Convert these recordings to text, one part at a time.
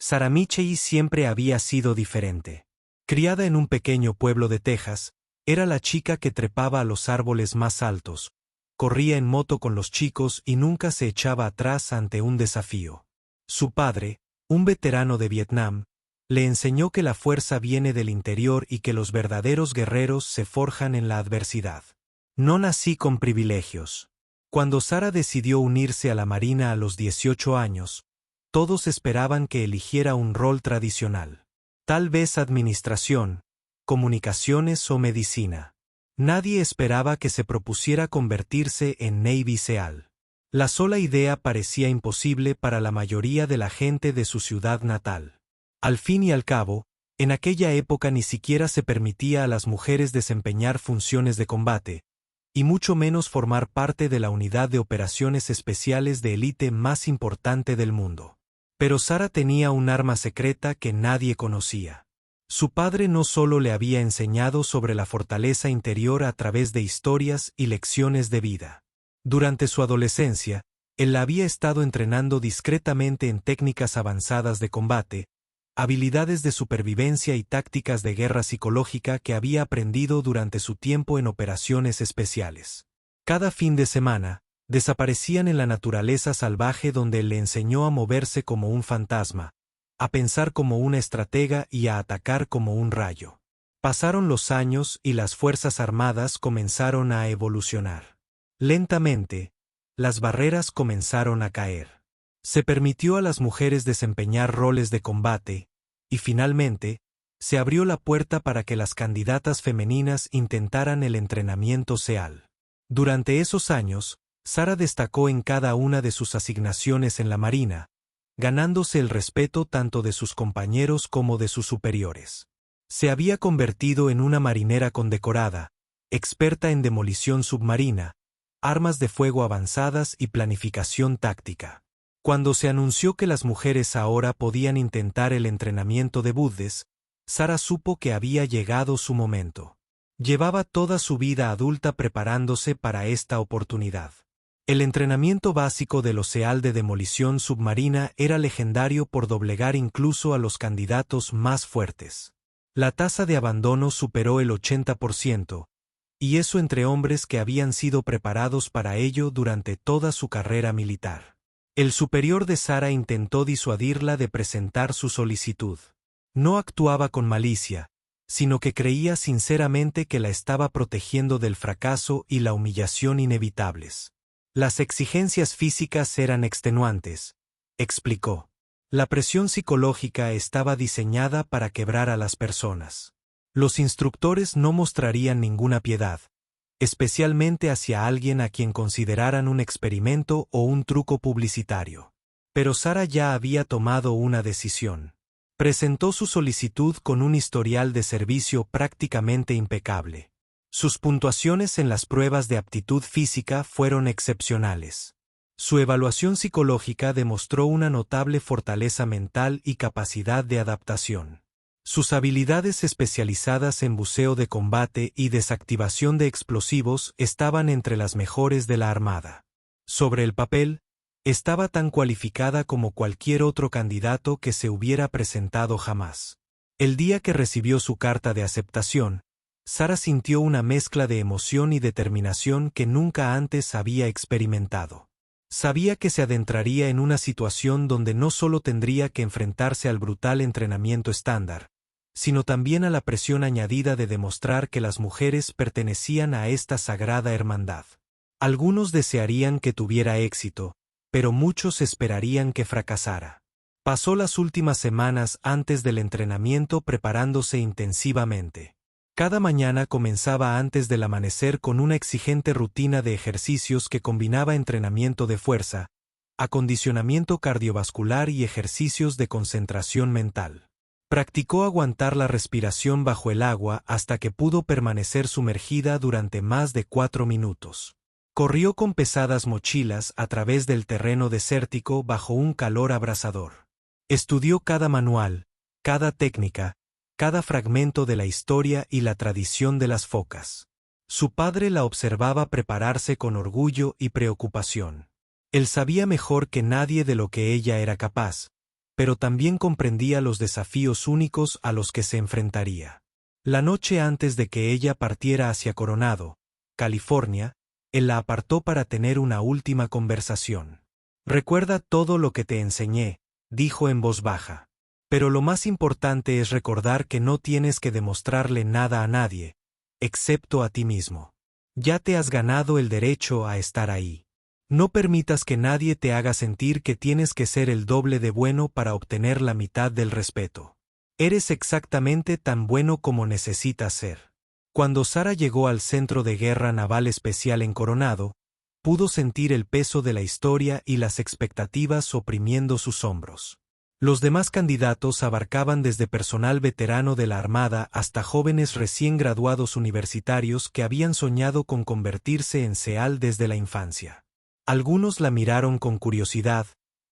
Sarah Michelle siempre había sido diferente. Criada en un pequeño pueblo de Texas, era la chica que trepaba a los árboles más altos, corría en moto con los chicos y nunca se echaba atrás ante un desafío. Su padre, un veterano de Vietnam, le enseñó que la fuerza viene del interior y que los verdaderos guerreros se forjan en la adversidad. No nací con privilegios. Cuando Sarah decidió unirse a la Marina a los 18 años, todos esperaban que eligiera un rol tradicional. Tal vez administración, comunicaciones o medicina. Nadie esperaba que se propusiera convertirse en Navy SEAL. La sola idea parecía imposible para la mayoría de la gente de su ciudad natal. Al fin y al cabo, en aquella época ni siquiera se permitía a las mujeres desempeñar funciones de combate, y mucho menos formar parte de la unidad de operaciones especiales de élite más importante del mundo. Pero Sarah tenía un arma secreta que nadie conocía. Su padre no solo le había enseñado sobre la fortaleza interior a través de historias y lecciones de vida. Durante su adolescencia, él la había estado entrenando discretamente en técnicas avanzadas de combate, habilidades de supervivencia y tácticas de guerra psicológica que había aprendido durante su tiempo en operaciones especiales. Cada fin de semana, desaparecían en la naturaleza salvaje donde él le enseñó a moverse como un fantasma, a pensar como una estratega y a atacar como un rayo. Pasaron los años y las Fuerzas Armadas comenzaron a evolucionar. Lentamente, las barreras comenzaron a caer. Se permitió a las mujeres desempeñar roles de combate, y finalmente, se abrió la puerta para que las candidatas femeninas intentaran el entrenamiento SEAL. Durante esos años, Sarah destacó en cada una de sus asignaciones en la Marina, ganándose el respeto tanto de sus compañeros como de sus superiores. Se había convertido en una marinera condecorada, experta en demolición submarina, armas de fuego avanzadas y planificación táctica. Cuando se anunció que las mujeres ahora podían intentar el entrenamiento de Buddes, Sarah supo que había llegado su momento. Llevaba toda su vida adulta preparándose para esta oportunidad. El entrenamiento básico de los SEAL de demolición submarina era legendario por doblegar incluso a los candidatos más fuertes. La tasa de abandono superó el 80%, y eso entre hombres que habían sido preparados para ello durante toda su carrera militar. El superior de Sarah intentó disuadirla de presentar su solicitud. No actuaba con malicia, sino que creía sinceramente que la estaba protegiendo del fracaso y la humillación inevitables. Las exigencias físicas eran extenuantes, explicó. La presión psicológica estaba diseñada para quebrar a las personas. Los instructores no mostrarían ninguna piedad, especialmente hacia alguien a quien consideraran un experimento o un truco publicitario. Pero Sarah ya había tomado una decisión. Presentó su solicitud con un historial de servicio prácticamente impecable. Sus puntuaciones en las pruebas de aptitud física fueron excepcionales. Su evaluación psicológica demostró una notable fortaleza mental y capacidad de adaptación. Sus habilidades especializadas en buceo de combate y desactivación de explosivos estaban entre las mejores de la Armada. Sobre el papel, estaba tan cualificada como cualquier otro candidato que se hubiera presentado jamás. El día que recibió su carta de aceptación, Sarah sintió una mezcla de emoción y determinación que nunca antes había experimentado. Sabía que se adentraría en una situación donde no solo tendría que enfrentarse al brutal entrenamiento estándar, sino también a la presión añadida de demostrar que las mujeres pertenecían a esta sagrada hermandad. Algunos desearían que tuviera éxito, pero muchos esperarían que fracasara. Pasó las últimas semanas antes del entrenamiento preparándose intensivamente. Cada mañana comenzaba antes del amanecer con una exigente rutina de ejercicios que combinaba entrenamiento de fuerza, acondicionamiento cardiovascular y ejercicios de concentración mental. Practicó aguantar la respiración bajo el agua hasta que pudo permanecer sumergida durante más de 4 minutos. Corrió con pesadas mochilas a través del terreno desértico bajo un calor abrasador. Estudió cada manual, cada técnica, cada fragmento de la historia y la tradición de las focas. Su padre la observaba prepararse con orgullo y preocupación. Él sabía mejor que nadie de lo que ella era capaz, pero también comprendía los desafíos únicos a los que se enfrentaría. La noche antes de que ella partiera hacia Coronado, California, él la apartó para tener una última conversación. «Recuerda todo lo que te enseñé», dijo en voz baja. «Pero lo más importante es recordar que no tienes que demostrarle nada a nadie, excepto a ti mismo. Ya te has ganado el derecho a estar ahí. No permitas que nadie te haga sentir que tienes que ser el doble de bueno para obtener la mitad del respeto. Eres exactamente tan bueno como necesitas ser». Cuando Sara llegó al Centro de Guerra Naval Especial en Coronado, pudo sentir el peso de la historia y las expectativas oprimiendo sus hombros. Los demás candidatos abarcaban desde personal veterano de la Armada hasta jóvenes recién graduados universitarios que habían soñado con convertirse en SEAL desde la infancia. Algunos la miraron con curiosidad,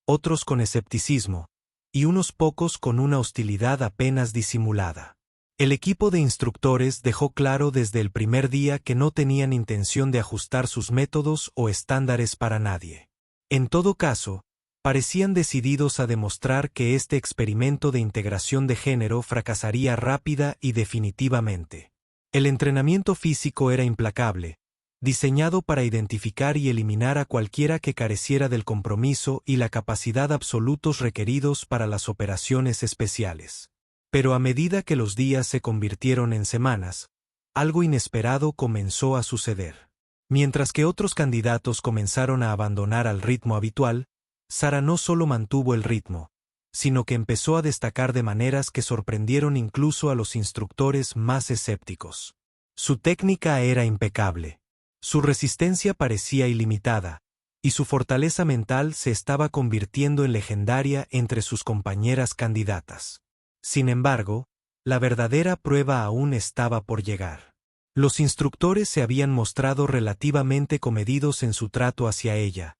otros con escepticismo, y unos pocos con una hostilidad apenas disimulada. El equipo de instructores dejó claro desde el primer día que no tenían intención de ajustar sus métodos o estándares para nadie. En todo caso, parecían decididos a demostrar que este experimento de integración de género fracasaría rápida y definitivamente. El entrenamiento físico era implacable, diseñado para identificar y eliminar a cualquiera que careciera del compromiso y la capacidad absolutos requeridos para las operaciones especiales. Pero a medida que los días se convirtieron en semanas, algo inesperado comenzó a suceder. Mientras que otros candidatos comenzaron a abandonar al ritmo habitual, Sara no solo mantuvo el ritmo, sino que empezó a destacar de maneras que sorprendieron incluso a los instructores más escépticos. Su técnica era impecable, su resistencia parecía ilimitada, y su fortaleza mental se estaba convirtiendo en legendaria entre sus compañeras candidatas. Sin embargo, la verdadera prueba aún estaba por llegar. Los instructores se habían mostrado relativamente comedidos en su trato hacia ella,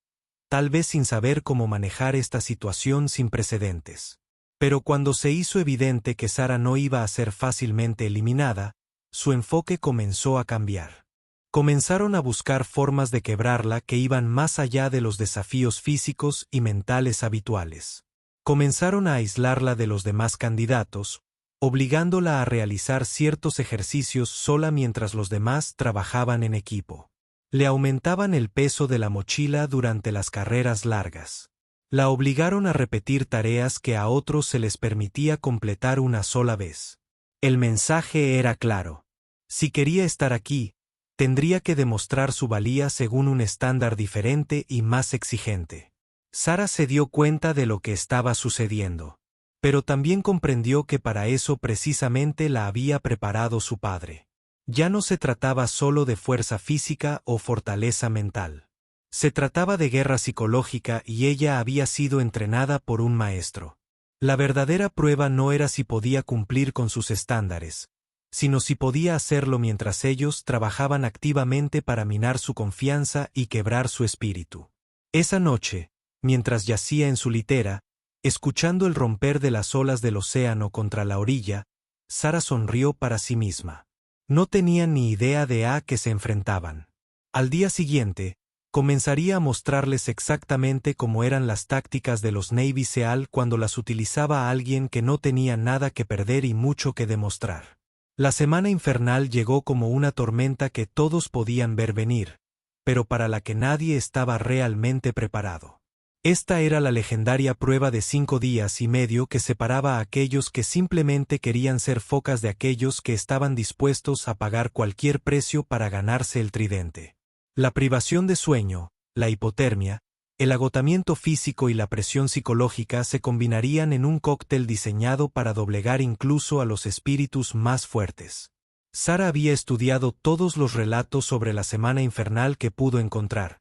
tal vez sin saber cómo manejar esta situación sin precedentes. Pero cuando se hizo evidente que Sara no iba a ser fácilmente eliminada, su enfoque comenzó a cambiar. Comenzaron a buscar formas de quebrarla que iban más allá de los desafíos físicos y mentales habituales. Comenzaron a aislarla de los demás candidatos, obligándola a realizar ciertos ejercicios sola mientras los demás trabajaban en equipo. Le aumentaban el peso de la mochila durante las carreras largas. La obligaron a repetir tareas que a otros se les permitía completar una sola vez. El mensaje era claro. Si quería estar aquí, tendría que demostrar su valía según un estándar diferente y más exigente. Sara se dio cuenta de lo que estaba sucediendo, pero también comprendió que para eso precisamente la había preparado su padre. Ya no se trataba solo de fuerza física o fortaleza mental. Se trataba de guerra psicológica y ella había sido entrenada por un maestro. La verdadera prueba no era si podía cumplir con sus estándares, sino si podía hacerlo mientras ellos trabajaban activamente para minar su confianza y quebrar su espíritu. Esa noche, mientras yacía en su litera, escuchando el romper de las olas del océano contra la orilla, Sara sonrió para sí misma. No tenía ni idea de a qué se enfrentaban. Al día siguiente, comenzaría a mostrarles exactamente cómo eran las tácticas de los Navy SEAL cuando las utilizaba alguien que no tenía nada que perder y mucho que demostrar. La semana infernal llegó como una tormenta que todos podían ver venir, pero para la que nadie estaba realmente preparado. Esta era la legendaria prueba de 5 días y medio que separaba a aquellos que simplemente querían ser focas de aquellos que estaban dispuestos a pagar cualquier precio para ganarse el tridente. La privación de sueño, la hipotermia, el agotamiento físico y la presión psicológica se combinarían en un cóctel diseñado para doblegar incluso a los espíritus más fuertes. Sara había estudiado todos los relatos sobre la semana infernal que pudo encontrar,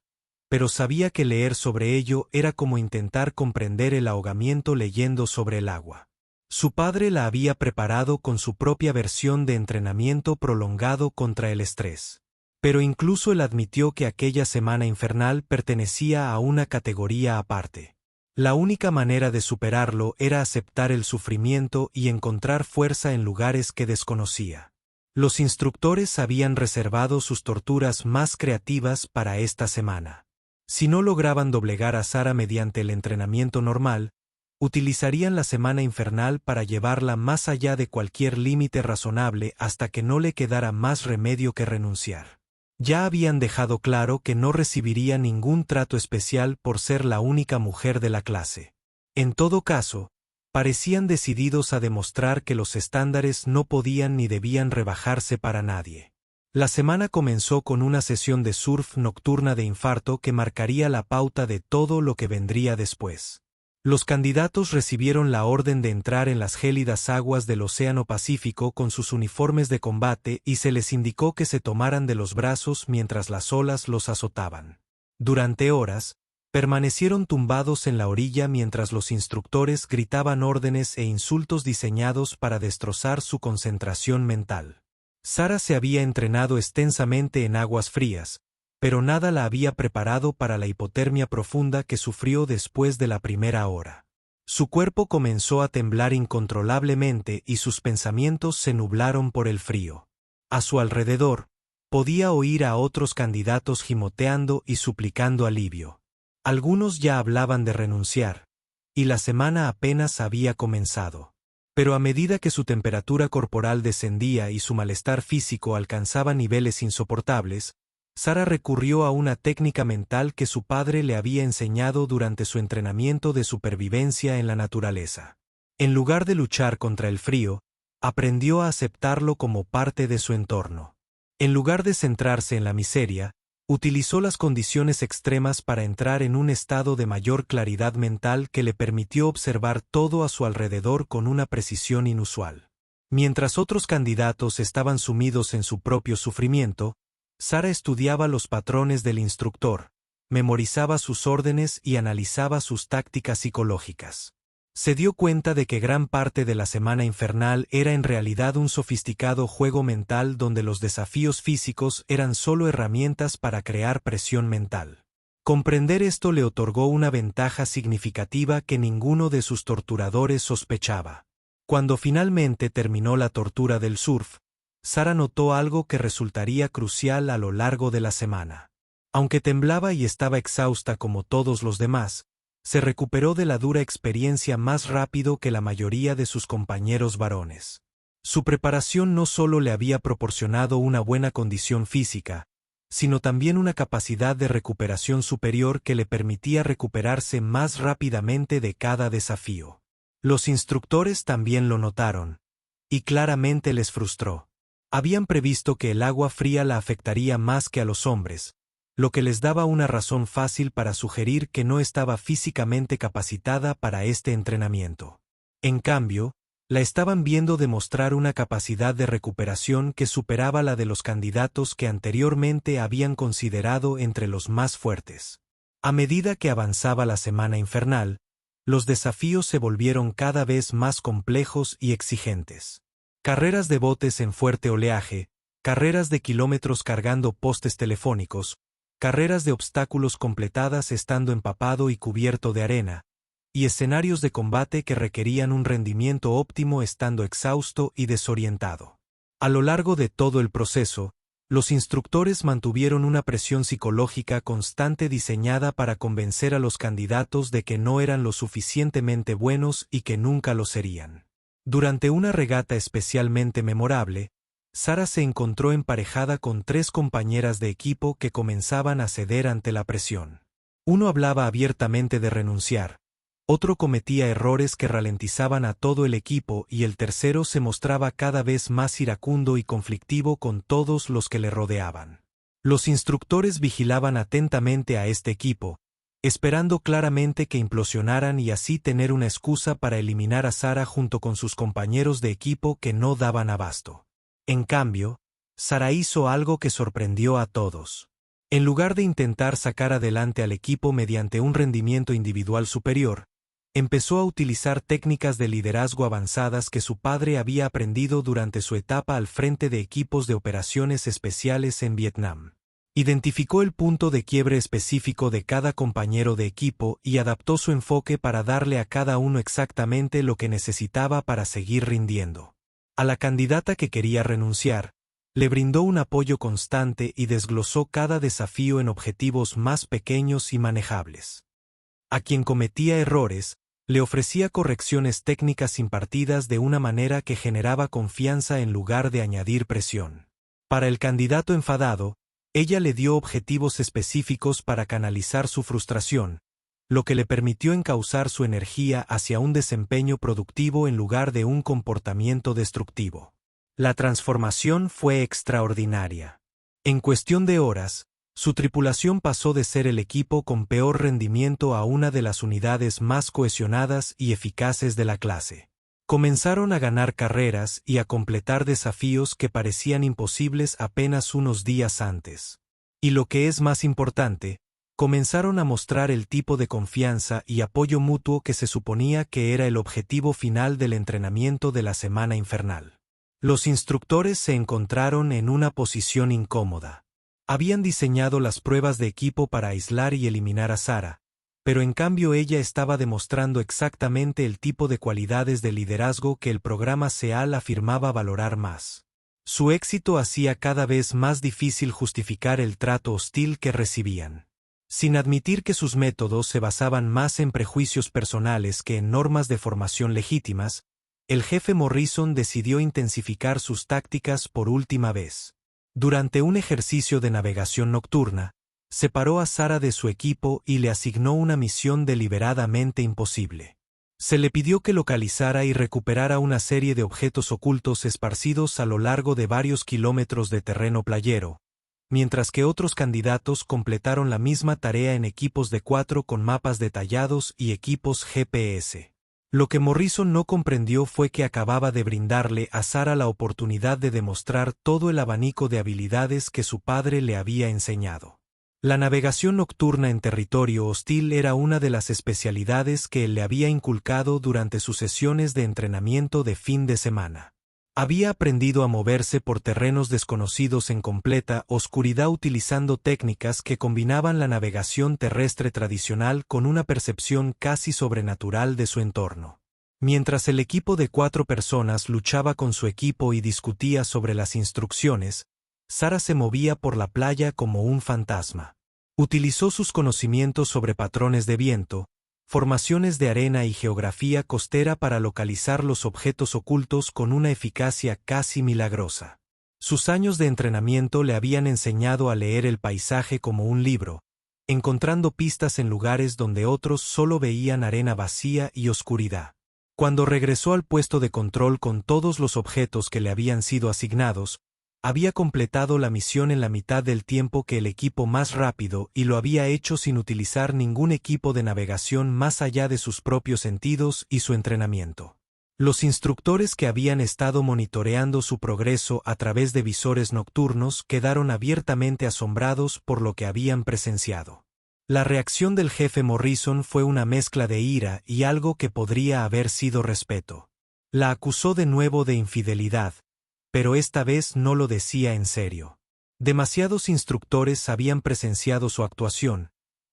pero sabía que leer sobre ello era como intentar comprender el ahogamiento leyendo sobre el agua. Su padre la había preparado con su propia versión de entrenamiento prolongado contra el estrés. Pero incluso él admitió que aquella semana infernal pertenecía a una categoría aparte. La única manera de superarlo era aceptar el sufrimiento y encontrar fuerza en lugares que desconocía. Los instructores habían reservado sus torturas más creativas para esta semana. Si no lograban doblegar a Sara mediante el entrenamiento normal, Utilizarían la semana infernal para llevarla más allá de cualquier límite razonable hasta que no le quedara más remedio que renunciar. Ya habían dejado claro que no recibiría ningún trato especial por ser la única mujer de la clase. En todo caso, parecían decididos a demostrar que los estándares no podían ni debían rebajarse para nadie. La semana comenzó con una sesión de surf nocturna de infarto que marcaría la pauta de todo lo que vendría después. Los candidatos recibieron la orden de entrar en las gélidas aguas del Océano Pacífico con sus uniformes de combate y se les indicó que se tomaran de los brazos mientras las olas los azotaban. Durante horas, permanecieron tumbados en la orilla mientras los instructores gritaban órdenes e insultos diseñados para destrozar su concentración mental. Sara se había entrenado extensamente en aguas frías, pero nada la había preparado para la hipotermia profunda que sufrió después de la primera hora. Su cuerpo comenzó a temblar incontrolablemente y sus pensamientos se nublaron por el frío. A su alrededor, podía oír a otros candidatos gimoteando y suplicando alivio. Algunos ya hablaban de renunciar, y la semana apenas había comenzado. Pero a medida que su temperatura corporal descendía y su malestar físico alcanzaba niveles insoportables, Sara recurrió a una técnica mental que su padre le había enseñado durante su entrenamiento de supervivencia en la naturaleza. En lugar de luchar contra el frío, aprendió a aceptarlo como parte de su entorno. En lugar de centrarse en la miseria, utilizó las condiciones extremas para entrar en un estado de mayor claridad mental que le permitió observar todo a su alrededor con una precisión inusual. Mientras otros candidatos estaban sumidos en su propio sufrimiento, Sara estudiaba los patrones del instructor, memorizaba sus órdenes y analizaba sus tácticas psicológicas. Se dio cuenta de que gran parte de la semana infernal era en realidad un sofisticado juego mental donde los desafíos físicos eran solo herramientas para crear presión mental. Comprender esto le otorgó una ventaja significativa que ninguno de sus torturadores sospechaba. Cuando finalmente terminó la tortura del surf, Sara notó algo que resultaría crucial a lo largo de la semana. Aunque temblaba y estaba exhausta como todos los demás, se recuperó de la dura experiencia más rápido que la mayoría de sus compañeros varones. Su preparación no solo le había proporcionado una buena condición física, sino también una capacidad de recuperación superior que le permitía recuperarse más rápidamente de cada desafío. Los instructores también lo notaron, y claramente les frustró. Habían previsto que el agua fría la afectaría más que a los hombres, lo que les daba una razón fácil para sugerir que no estaba físicamente capacitada para este entrenamiento. En cambio, la estaban viendo demostrar una capacidad de recuperación que superaba la de los candidatos que anteriormente habían considerado entre los más fuertes. A medida que avanzaba la semana infernal, los desafíos se volvieron cada vez más complejos y exigentes. Carreras de botes en fuerte oleaje, carreras de kilómetros cargando postes telefónicos, carreras de obstáculos completadas estando empapado y cubierto de arena, y escenarios de combate que requerían un rendimiento óptimo estando exhausto y desorientado. A lo largo de todo el proceso, los instructores mantuvieron una presión psicológica constante diseñada para convencer a los candidatos de que no eran lo suficientemente buenos y que nunca lo serían. Durante una regata especialmente memorable, Sara se encontró emparejada con 3 compañeras de equipo que comenzaban a ceder ante la presión. Uno hablaba abiertamente de renunciar, otro cometía errores que ralentizaban a todo el equipo y el tercero se mostraba cada vez más iracundo y conflictivo con todos los que le rodeaban. Los instructores vigilaban atentamente a este equipo, esperando claramente que implosionaran y así tener una excusa para eliminar a Sara junto con sus compañeros de equipo que no daban abasto. En cambio, Sara hizo algo que sorprendió a todos. En lugar de intentar sacar adelante al equipo mediante un rendimiento individual superior, empezó a utilizar técnicas de liderazgo avanzadas que su padre había aprendido durante su etapa al frente de equipos de operaciones especiales en Vietnam. Identificó el punto de quiebre específico de cada compañero de equipo y adaptó su enfoque para darle a cada uno exactamente lo que necesitaba para seguir rindiendo. A la candidata que quería renunciar, le brindó un apoyo constante y desglosó cada desafío en objetivos más pequeños y manejables. A quien cometía errores, Le ofrecía correcciones técnicas impartidas de una manera que generaba confianza en lugar de añadir presión. Para el candidato enfadado, ella le dio objetivos específicos para canalizar su frustración, lo que le permitió encauzar su energía hacia un desempeño productivo en lugar de un comportamiento destructivo. La transformación fue extraordinaria. En cuestión de horas, su tripulación pasó de ser el equipo con peor rendimiento a una de las unidades más cohesionadas y eficaces de la clase. Comenzaron a ganar carreras y a completar desafíos que parecían imposibles apenas unos días antes. Y lo que es más importante, comenzaron a mostrar el tipo de confianza y apoyo mutuo que se suponía que era el objetivo final del entrenamiento de la semana infernal. Los instructores se encontraron en una posición incómoda. Habían diseñado las pruebas de equipo para aislar y eliminar a Sarah, pero en cambio ella estaba demostrando exactamente el tipo de cualidades de liderazgo que el programa SEAL afirmaba valorar más. Su éxito hacía cada vez más difícil justificar el trato hostil que recibían. Sin admitir que sus métodos se basaban más en prejuicios personales que en normas de formación legítimas, el jefe Morrison decidió intensificar sus tácticas por última vez. Durante un ejercicio de navegación nocturna, separó a Sarah de su equipo y le asignó una misión deliberadamente imposible. Se le pidió que localizara y recuperara una serie de objetos ocultos esparcidos a lo largo de varios kilómetros de terreno playero, mientras que otros candidatos completaron la misma tarea en equipos de 4 con mapas detallados y equipos GPS. Lo que Morrison no comprendió fue que acababa de brindarle a Sarah la oportunidad de demostrar todo el abanico de habilidades que su padre le había enseñado. La navegación nocturna en territorio hostil era una de las especialidades que él le había inculcado durante sus sesiones de entrenamiento de fin de semana. Había aprendido a moverse por terrenos desconocidos en completa oscuridad utilizando técnicas que combinaban la navegación terrestre tradicional con una percepción casi sobrenatural de su entorno. Mientras el equipo de 4 personas luchaba con su equipo y discutía sobre las instrucciones, Sarah se movía por la playa como un fantasma. Utilizó sus conocimientos sobre patrones de viento, formaciones de arena y geografía costera para localizar los objetos ocultos con una eficacia casi milagrosa. Sus años de entrenamiento le habían enseñado a leer el paisaje como un libro, encontrando pistas en lugares donde otros solo veían arena vacía y oscuridad. Cuando regresó al puesto de control con todos los objetos que le habían sido asignados, había completado la misión en la mitad del tiempo que el equipo más rápido y lo había hecho sin utilizar ningún equipo de navegación más allá de sus propios sentidos y su entrenamiento. Los instructores que habían estado monitoreando su progreso a través de visores nocturnos quedaron abiertamente asombrados por lo que habían presenciado. La reacción del jefe Morrison fue una mezcla de ira y algo que podría haber sido respeto. La acusó de nuevo de infidelidad, pero esta vez no lo decía en serio. Demasiados instructores habían presenciado su actuación,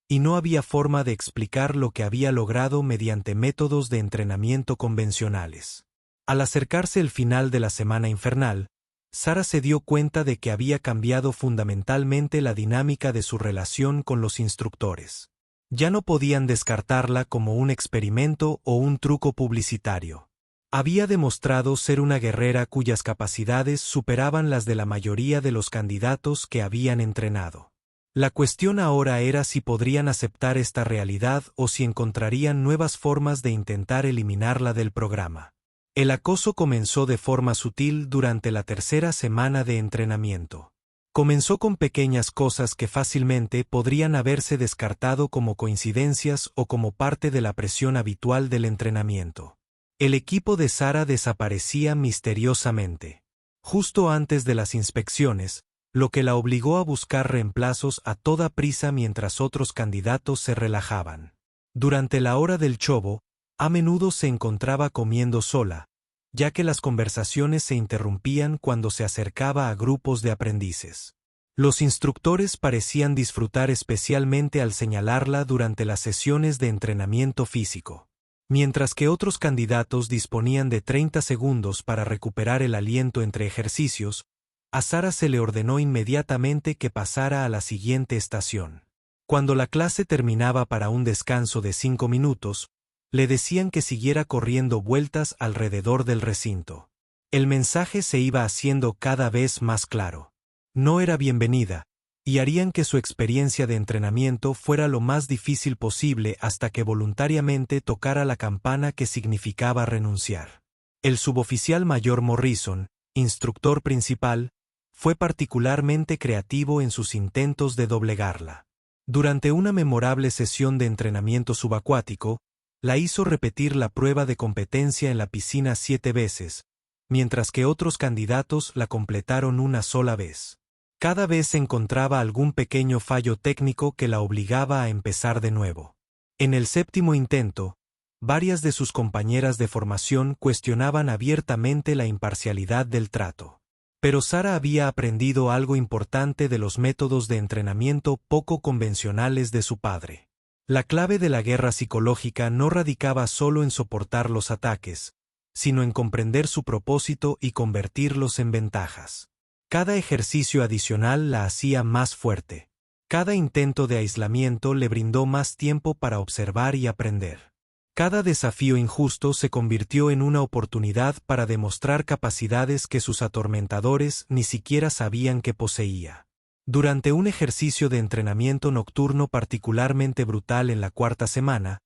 y no había forma de explicar lo que había logrado mediante métodos de entrenamiento convencionales. Al acercarse el final de la semana infernal, Sarah se dio cuenta de que había cambiado fundamentalmente la dinámica de su relación con los instructores. Ya no podían descartarla como un experimento o un truco publicitario. Había demostrado ser una guerrera cuyas capacidades superaban las de la mayoría de los candidatos que habían entrenado. La cuestión ahora era si podrían aceptar esta realidad o si encontrarían nuevas formas de intentar eliminarla del programa. El acoso comenzó de forma sutil durante la tercera semana de entrenamiento. Comenzó con pequeñas cosas que fácilmente podrían haberse descartado como coincidencias o como parte de la presión habitual del entrenamiento. El equipo de Sarah desaparecía misteriosamente. Justo antes de las inspecciones, lo que la obligó a buscar reemplazos a toda prisa mientras otros candidatos se relajaban. Durante la hora del chobo, a menudo se encontraba comiendo sola, ya que las conversaciones se interrumpían cuando se acercaba a grupos de aprendices. Los instructores parecían disfrutar especialmente al señalarla durante las sesiones de entrenamiento físico. Mientras que otros candidatos disponían de 30 segundos para recuperar el aliento entre ejercicios, a Sarah se le ordenó inmediatamente que pasara a la siguiente estación. Cuando la clase terminaba para un descanso de 5 minutos, Le decían que siguiera corriendo vueltas alrededor del recinto. El mensaje se iba haciendo cada vez más claro. No era bienvenida, y harían que su experiencia de entrenamiento fuera lo más difícil posible hasta que voluntariamente tocara la campana que significaba renunciar. El suboficial mayor Morrison, instructor principal, fue particularmente creativo en sus intentos de doblegarla. Durante una memorable sesión de entrenamiento subacuático, la hizo repetir la prueba de competencia en la piscina 7 veces, mientras que otros candidatos la completaron una sola vez. Cada vez encontraba algún pequeño fallo técnico que la obligaba a empezar de nuevo. En el 7º intento, varias de sus compañeras de formación cuestionaban abiertamente la imparcialidad del trato. Pero Sara había aprendido algo importante de los métodos de entrenamiento poco convencionales de su padre. La clave de la guerra psicológica no radicaba solo en soportar los ataques, sino en comprender su propósito y convertirlos en ventajas. Cada ejercicio adicional la hacía más fuerte. Cada intento de aislamiento le brindó más tiempo para observar y aprender. Cada desafío injusto se convirtió en una oportunidad para demostrar capacidades que sus atormentadores ni siquiera sabían que poseía. Durante un ejercicio de entrenamiento nocturno particularmente brutal en la 4ª semana,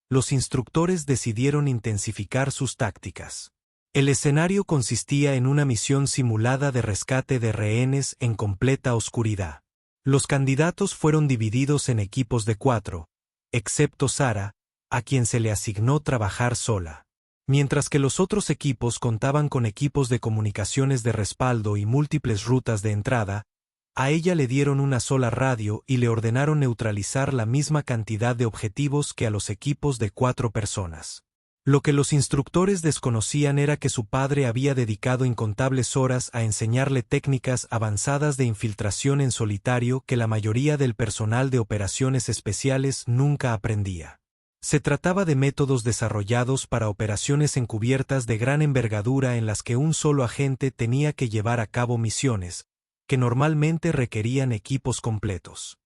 los instructores decidieron intensificar sus tácticas. El escenario consistía en una misión simulada de rescate de rehenes en completa oscuridad. Los candidatos fueron divididos en equipos de 4, excepto Sara, a quien se le asignó trabajar sola. Mientras que los otros equipos contaban con equipos de comunicaciones de respaldo y múltiples rutas de entrada, a ella le dieron una sola radio y le ordenaron neutralizar la misma cantidad de objetivos que a los equipos de 4 personas. Lo que los instructores desconocían era que su padre había dedicado incontables horas a enseñarle técnicas avanzadas de infiltración en solitario que la mayoría del personal de operaciones especiales nunca aprendía. Se trataba de métodos desarrollados para operaciones encubiertas de gran envergadura en las que un solo agente tenía que llevar a cabo misiones, que normalmente requerían equipos completos.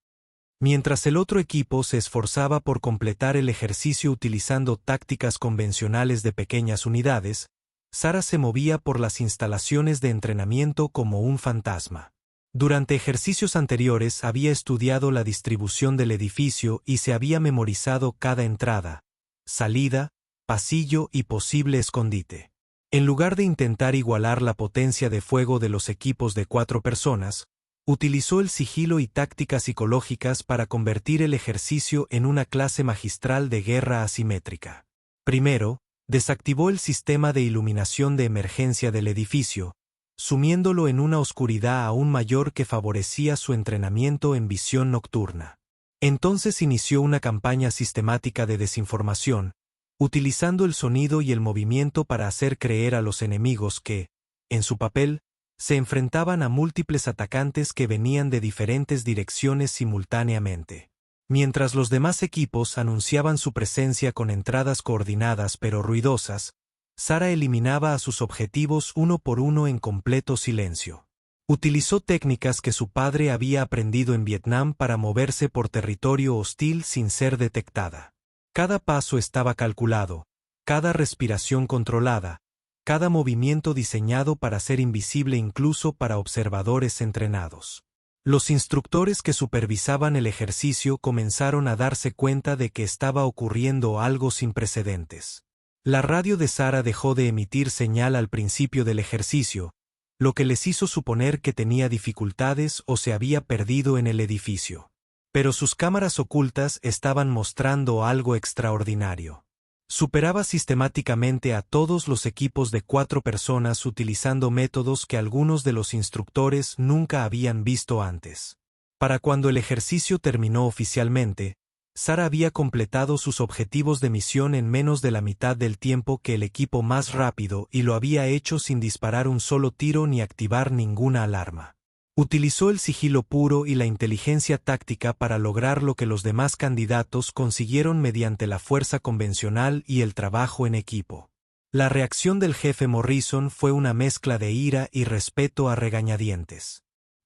Mientras el otro equipo se esforzaba por completar el ejercicio utilizando tácticas convencionales de pequeñas unidades, Sara se movía por las instalaciones de entrenamiento como un fantasma. Durante ejercicios anteriores había estudiado la distribución del edificio y se había memorizado cada entrada, salida, pasillo y posible escondite. En lugar de intentar igualar la potencia de fuego de los equipos de 4 personas, utilizó el sigilo y tácticas psicológicas para convertir el ejercicio en una clase magistral de guerra asimétrica. Primero, desactivó el sistema de iluminación de emergencia del edificio, sumiéndolo en una oscuridad aún mayor que favorecía su entrenamiento en visión nocturna. Entonces inició una campaña sistemática de desinformación, utilizando el sonido y el movimiento para hacer creer a los enemigos que, en su papel, se enfrentaban a múltiples atacantes que venían de diferentes direcciones simultáneamente. Mientras los demás equipos anunciaban su presencia con entradas coordinadas pero ruidosas, Sara eliminaba a sus objetivos uno por uno en completo silencio. Utilizó técnicas que su padre había aprendido en Vietnam para moverse por territorio hostil sin ser detectada. Cada paso estaba calculado, cada respiración controlada, cada movimiento diseñado para ser invisible incluso para observadores entrenados. Los instructores que supervisaban el ejercicio comenzaron a darse cuenta de que estaba ocurriendo algo sin precedentes. La radio de Sara dejó de emitir señal al principio del ejercicio, lo que les hizo suponer que tenía dificultades o se había perdido en el edificio. Pero sus cámaras ocultas estaban mostrando algo extraordinario. Superaba sistemáticamente a todos los equipos de 4 personas utilizando métodos que algunos de los instructores nunca habían visto antes. Para cuando el ejercicio terminó oficialmente, Sara había completado sus objetivos de misión en menos de la mitad del tiempo que el equipo más rápido y lo había hecho sin disparar un solo tiro ni activar ninguna alarma. Utilizó el sigilo puro y la inteligencia táctica para lograr lo que los demás candidatos consiguieron mediante la fuerza convencional y el trabajo en equipo. La reacción del jefe Morrison fue una mezcla de ira y respeto a regañadientes.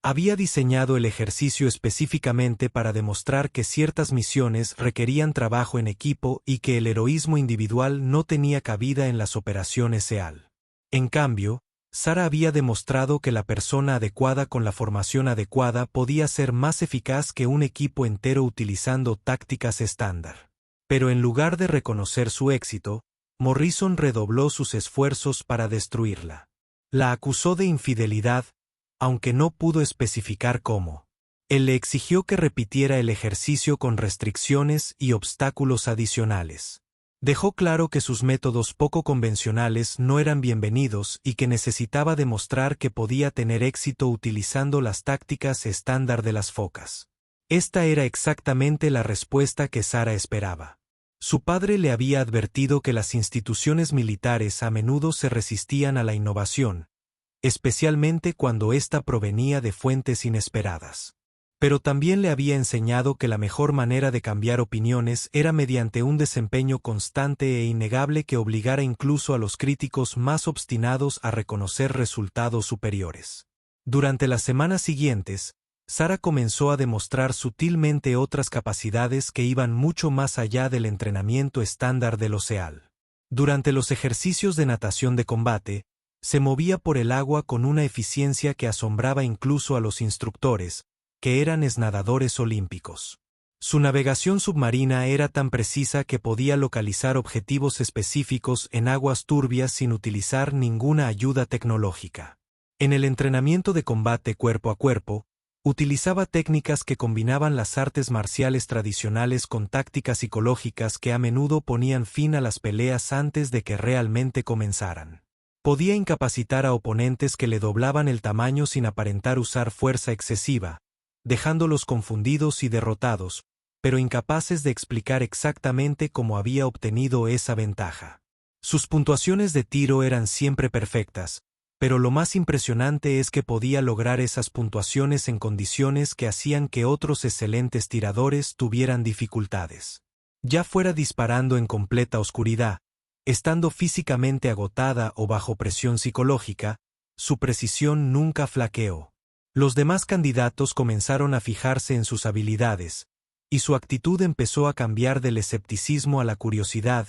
Había diseñado el ejercicio específicamente para demostrar que ciertas misiones requerían trabajo en equipo y que el heroísmo individual no tenía cabida en las operaciones SEAL. En cambio, Sarah había demostrado que la persona adecuada con la formación adecuada podía ser más eficaz que un equipo entero utilizando tácticas estándar. Pero en lugar de reconocer su éxito, Morrison redobló sus esfuerzos para destruirla. La acusó de infidelidad, aunque no pudo especificar cómo. Él le exigió que repitiera el ejercicio con restricciones y obstáculos adicionales. Dejó claro que sus métodos poco convencionales no eran bienvenidos y que necesitaba demostrar que podía tener éxito utilizando las tácticas estándar de las focas. Esta era exactamente la respuesta que Sarah esperaba. Su padre le había advertido que las instituciones militares a menudo se resistían a la innovación, especialmente cuando ésta provenía de fuentes inesperadas. Pero también le había enseñado que la mejor manera de cambiar opiniones era mediante un desempeño constante e innegable que obligara incluso a los críticos más obstinados a reconocer resultados superiores. Durante las semanas siguientes, Sarah comenzó a demostrar sutilmente otras capacidades que iban mucho más allá del entrenamiento estándar del SEAL. Durante los ejercicios de natación de combate, se movía por el agua con una eficiencia que asombraba incluso a los instructores, que eran nadadores olímpicos. Su navegación submarina era tan precisa que podía localizar objetivos específicos en aguas turbias sin utilizar ninguna ayuda tecnológica. En el entrenamiento de combate cuerpo a cuerpo, utilizaba técnicas que combinaban las artes marciales tradicionales con tácticas psicológicas que a menudo ponían fin a las peleas antes de que realmente comenzaran. Podía incapacitar a oponentes que le doblaban el tamaño sin aparentar usar fuerza excesiva, dejándolos confundidos y derrotados, pero incapaces de explicar exactamente cómo había obtenido esa ventaja. Sus puntuaciones de tiro eran siempre perfectas, pero lo más impresionante es que podía lograr esas puntuaciones en condiciones que hacían que otros excelentes tiradores tuvieran dificultades. Ya fuera disparando en completa oscuridad, estando físicamente agotada o bajo presión psicológica, su precisión nunca flaqueó. Los demás candidatos comenzaron a fijarse en sus habilidades, y su actitud empezó a cambiar del escepticismo a la curiosidad,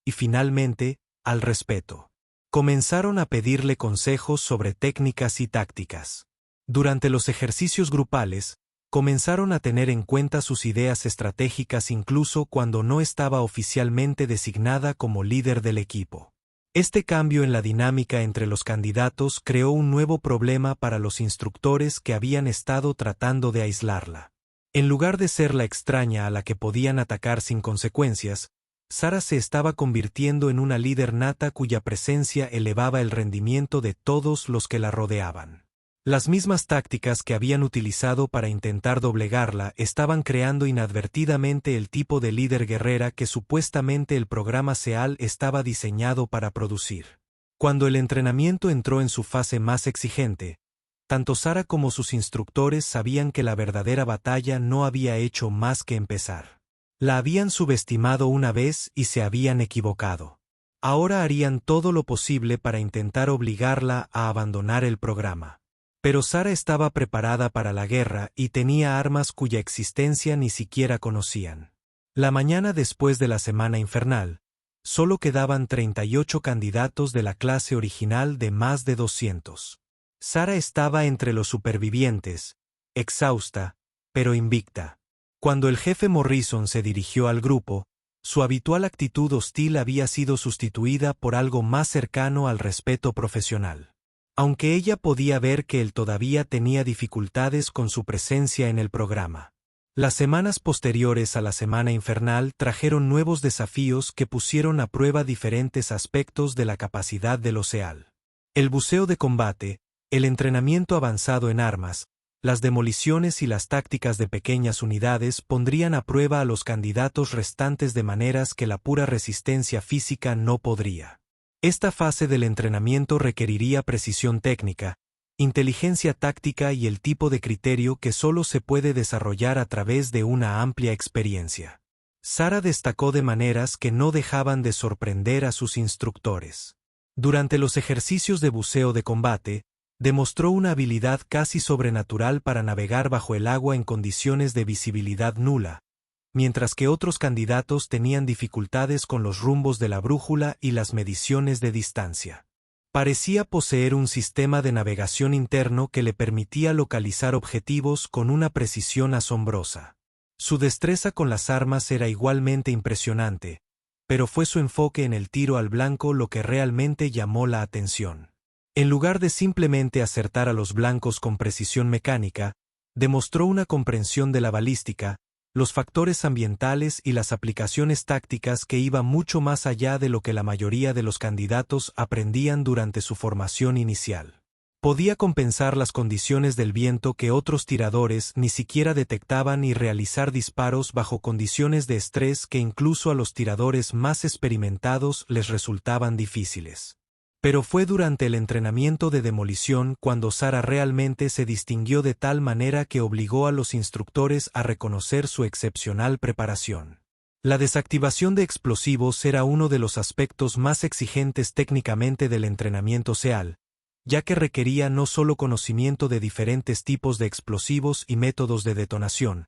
y finalmente, al respeto. Comenzaron a pedirle consejos sobre técnicas y tácticas. Durante los ejercicios grupales, comenzaron a tener en cuenta sus ideas estratégicas incluso cuando no estaba oficialmente designada como líder del equipo. Este cambio en la dinámica entre los candidatos creó un nuevo problema para los instructores que habían estado tratando de aislarla. En lugar de ser la extraña a la que podían atacar sin consecuencias, Sarah se estaba convirtiendo en una líder nata cuya presencia elevaba el rendimiento de todos los que la rodeaban. Las mismas tácticas que habían utilizado para intentar doblegarla estaban creando inadvertidamente el tipo de líder guerrera que supuestamente el programa SEAL estaba diseñado para producir. Cuando el entrenamiento entró en su fase más exigente, tanto Sarah como sus instructores sabían que la verdadera batalla no había hecho más que empezar. La habían subestimado una vez y se habían equivocado. Ahora harían todo lo posible para intentar obligarla a abandonar el programa. Pero Sarah estaba preparada para la guerra y tenía armas cuya existencia ni siquiera conocían. La mañana después de la semana infernal, solo quedaban 38 candidatos de la clase original de más de 200. Sarah estaba entre los supervivientes, exhausta, pero invicta. Cuando el jefe Morrison se dirigió al grupo, su habitual actitud hostil había sido sustituida por algo más cercano al respeto profesional. Aunque ella podía ver que él todavía tenía dificultades con su presencia en el programa. Las semanas posteriores a la semana infernal trajeron nuevos desafíos que pusieron a prueba diferentes aspectos de la capacidad del SEAL. El buceo de combate, el entrenamiento avanzado en armas, las demoliciones y las tácticas de pequeñas unidades pondrían a prueba a los candidatos restantes de maneras que la pura resistencia física no podría. Esta fase del entrenamiento requeriría precisión técnica, inteligencia táctica y el tipo de criterio que solo se puede desarrollar a través de una amplia experiencia. Sarah destacó de maneras que no dejaban de sorprender a sus instructores. Durante los ejercicios de buceo de combate, Demostró una habilidad casi sobrenatural para navegar bajo el agua en condiciones de visibilidad nula, mientras que otros candidatos tenían dificultades con los rumbos de la brújula y las mediciones de distancia. Parecía poseer un sistema de navegación interno que le permitía localizar objetivos con una precisión asombrosa. Su destreza con las armas era igualmente impresionante, pero fue su enfoque en el tiro al blanco lo que realmente llamó la atención. En lugar de simplemente acertar a los blancos con precisión mecánica, demostró una comprensión de la balística, los factores ambientales y las aplicaciones tácticas que iba mucho más allá de lo que la mayoría de los candidatos aprendían durante su formación inicial. Podía compensar las condiciones del viento que otros tiradores ni siquiera detectaban y realizar disparos bajo condiciones de estrés que incluso a los tiradores más experimentados les resultaban difíciles. Pero fue durante el entrenamiento de demolición cuando Sarah realmente se distinguió de tal manera que obligó a los instructores a reconocer su excepcional preparación. La desactivación de explosivos era uno de los aspectos más exigentes técnicamente del entrenamiento SEAL, ya que requería no solo conocimiento de diferentes tipos de explosivos y métodos de detonación,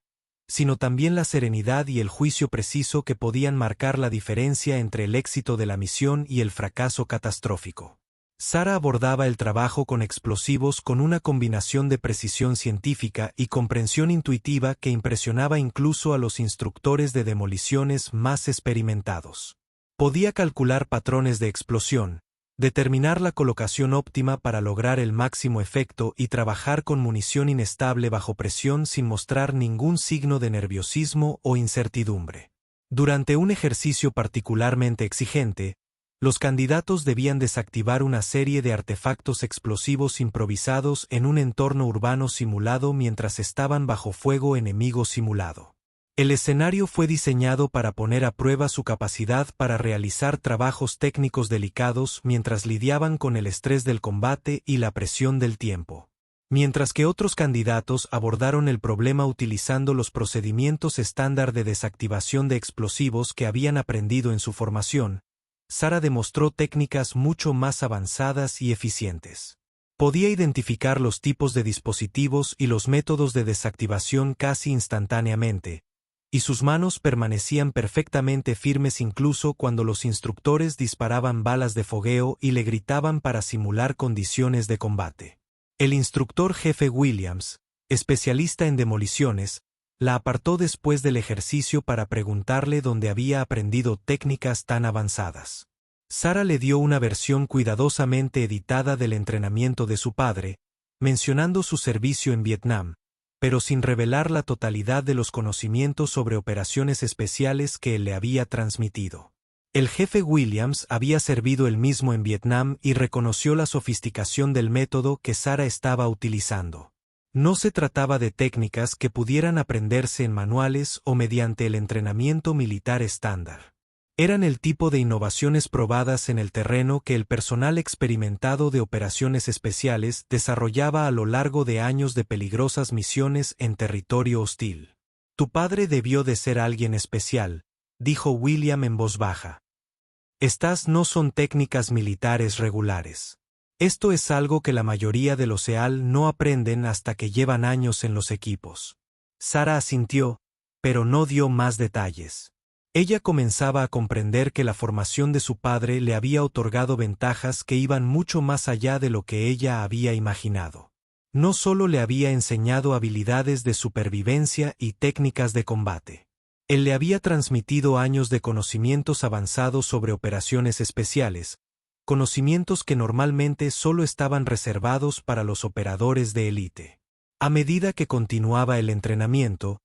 sino también la serenidad y el juicio preciso que podían marcar la diferencia entre el éxito de la misión y el fracaso catastrófico. Sarah abordaba el trabajo con explosivos con una combinación de precisión científica y comprensión intuitiva que impresionaba incluso a los instructores de demoliciones más experimentados. Podía calcular patrones de explosión, determinar la colocación óptima para lograr el máximo efecto y trabajar con munición inestable bajo presión sin mostrar ningún signo de nerviosismo o incertidumbre. Durante un ejercicio particularmente exigente, los candidatos debían desactivar una serie de artefactos explosivos improvisados en un entorno urbano simulado mientras estaban bajo fuego enemigo simulado. El escenario fue diseñado para poner a prueba su capacidad para realizar trabajos técnicos delicados mientras lidiaban con el estrés del combate y la presión del tiempo. Mientras que otros candidatos abordaron el problema utilizando los procedimientos estándar de desactivación de explosivos que habían aprendido en su formación, Sarah demostró técnicas mucho más avanzadas y eficientes. Podía identificar los tipos de dispositivos y los métodos de desactivación casi instantáneamente, y sus manos permanecían perfectamente firmes incluso cuando los instructores disparaban balas de fogueo y le gritaban para simular condiciones de combate. El instructor jefe Williams, especialista en demoliciones, la apartó después del ejercicio para preguntarle dónde había aprendido técnicas tan avanzadas. Sarah le dio una versión cuidadosamente editada del entrenamiento de su padre, mencionando su servicio en Vietnam, pero sin revelar la totalidad de los conocimientos sobre operaciones especiales que él le había transmitido. El jefe Williams había servido él mismo en Vietnam y reconoció la sofisticación del método que Sarah estaba utilizando. No se trataba de técnicas que pudieran aprenderse en manuales o mediante el entrenamiento militar estándar. Eran el tipo de innovaciones probadas en el terreno que el personal experimentado de operaciones especiales desarrollaba a lo largo de años de peligrosas misiones en territorio hostil. Tu padre debió de ser alguien especial, dijo William en voz baja. Estas no son técnicas militares regulares. Esto es algo que la mayoría de los SEAL no aprenden hasta que llevan años en los equipos. Sarah asintió, pero no dio más detalles. Ella comenzaba a comprender que la formación de su padre le había otorgado ventajas que iban mucho más allá de lo que ella había imaginado. No solo le había enseñado habilidades de supervivencia y técnicas de combate. Él le había transmitido años de conocimientos avanzados sobre operaciones especiales, conocimientos que normalmente solo estaban reservados para los operadores de élite. A medida que continuaba el entrenamiento,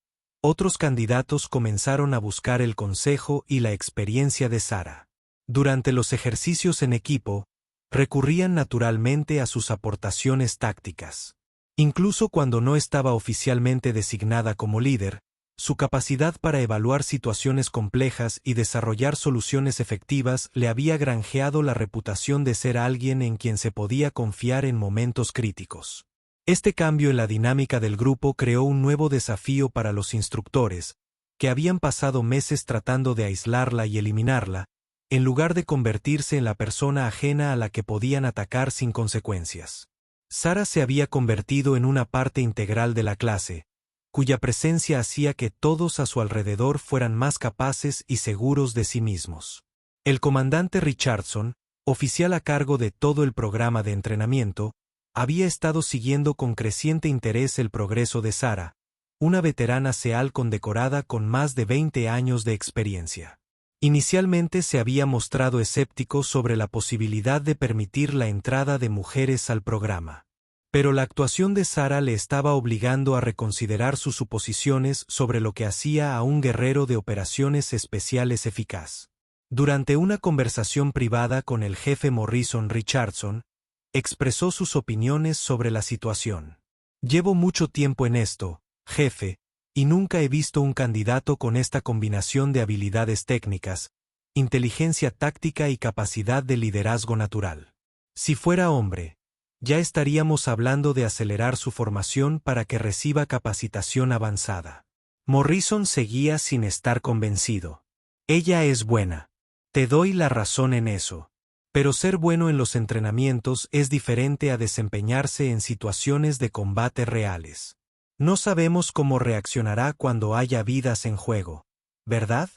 otros candidatos comenzaron a buscar el consejo y la experiencia de Sarah. Durante los ejercicios en equipo, recurrían naturalmente a sus aportaciones tácticas. Incluso cuando no estaba oficialmente designada como líder, su capacidad para evaluar situaciones complejas y desarrollar soluciones efectivas le había granjeado la reputación de ser alguien en quien se podía confiar en momentos críticos. Este cambio en la dinámica del grupo creó un nuevo desafío para los instructores, que habían pasado meses tratando de aislarla y eliminarla, en lugar de convertirse en la persona ajena a la que podían atacar sin consecuencias. Sara se había convertido en una parte integral de la clase, cuya presencia hacía que todos a su alrededor fueran más capaces y seguros de sí mismos. El comandante Richardson, oficial a cargo de todo el programa de entrenamiento, había estado siguiendo con creciente interés el progreso de Sara, una veterana SEAL condecorada con más de 20 años de experiencia. Inicialmente se había mostrado escéptico sobre la posibilidad de permitir la entrada de mujeres al programa. Pero la actuación de Sara le estaba obligando a reconsiderar sus suposiciones sobre lo que hacía a un guerrero de operaciones especiales eficaz. Durante una conversación privada con el jefe Morrison Richardson, expresó sus opiniones sobre la situación. Llevo mucho tiempo en esto, jefe, y nunca he visto un candidato con esta combinación de habilidades técnicas, inteligencia táctica y capacidad de liderazgo natural. Si fuera hombre, ya estaríamos hablando de acelerar su formación para que reciba capacitación avanzada. Morrison seguía sin estar convencido. Ella es buena. Te doy la razón en eso. Pero ser bueno en los entrenamientos es diferente a desempeñarse en situaciones de combate reales. No sabemos cómo reaccionará cuando haya vidas en juego, ¿verdad?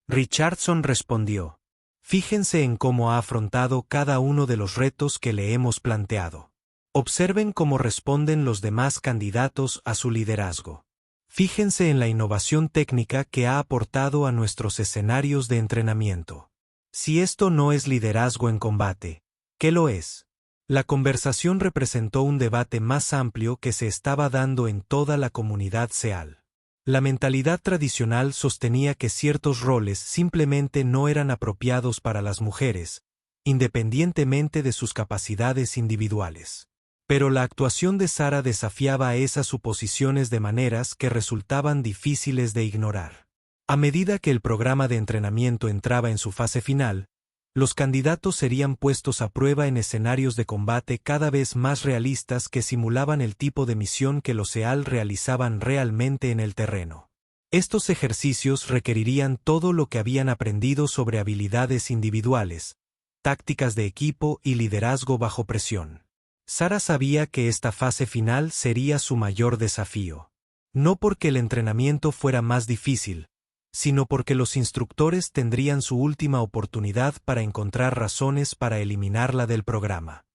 Richardson respondió. Fíjense en cómo ha afrontado cada uno de los retos que le hemos planteado. Observen cómo responden los demás candidatos a su liderazgo. Fíjense en la innovación técnica que ha aportado a nuestros escenarios de entrenamiento. Si esto no es liderazgo en combate, ¿qué lo es? La conversación representó un debate más amplio que se estaba dando en toda la comunidad SEAL. La mentalidad tradicional sostenía que ciertos roles simplemente no eran apropiados para las mujeres, independientemente de sus capacidades individuales. Pero la actuación de Sara desafiaba esas suposiciones de maneras que resultaban difíciles de ignorar. A medida que el programa de entrenamiento entraba en su fase final, los candidatos serían puestos a prueba en escenarios de combate cada vez más realistas que simulaban el tipo de misión que los SEAL realizaban realmente en el terreno. Estos ejercicios requerirían todo lo que habían aprendido sobre habilidades individuales, tácticas de equipo y liderazgo bajo presión. Sara sabía que esta fase final sería su mayor desafío. No porque el entrenamiento fuera más difícil, sino porque los instructores tendrían su última oportunidad para encontrar razones para eliminarla del programa.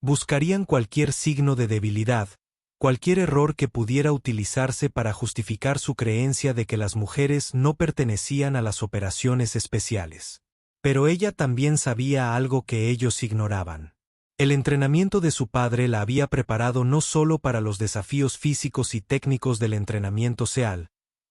Buscarían cualquier signo de debilidad, cualquier error que pudiera utilizarse para justificar su creencia de que las mujeres no pertenecían a las operaciones especiales. Pero ella también sabía algo que ellos ignoraban. El entrenamiento de su padre la había preparado no solo para los desafíos físicos y técnicos del entrenamiento SEAL,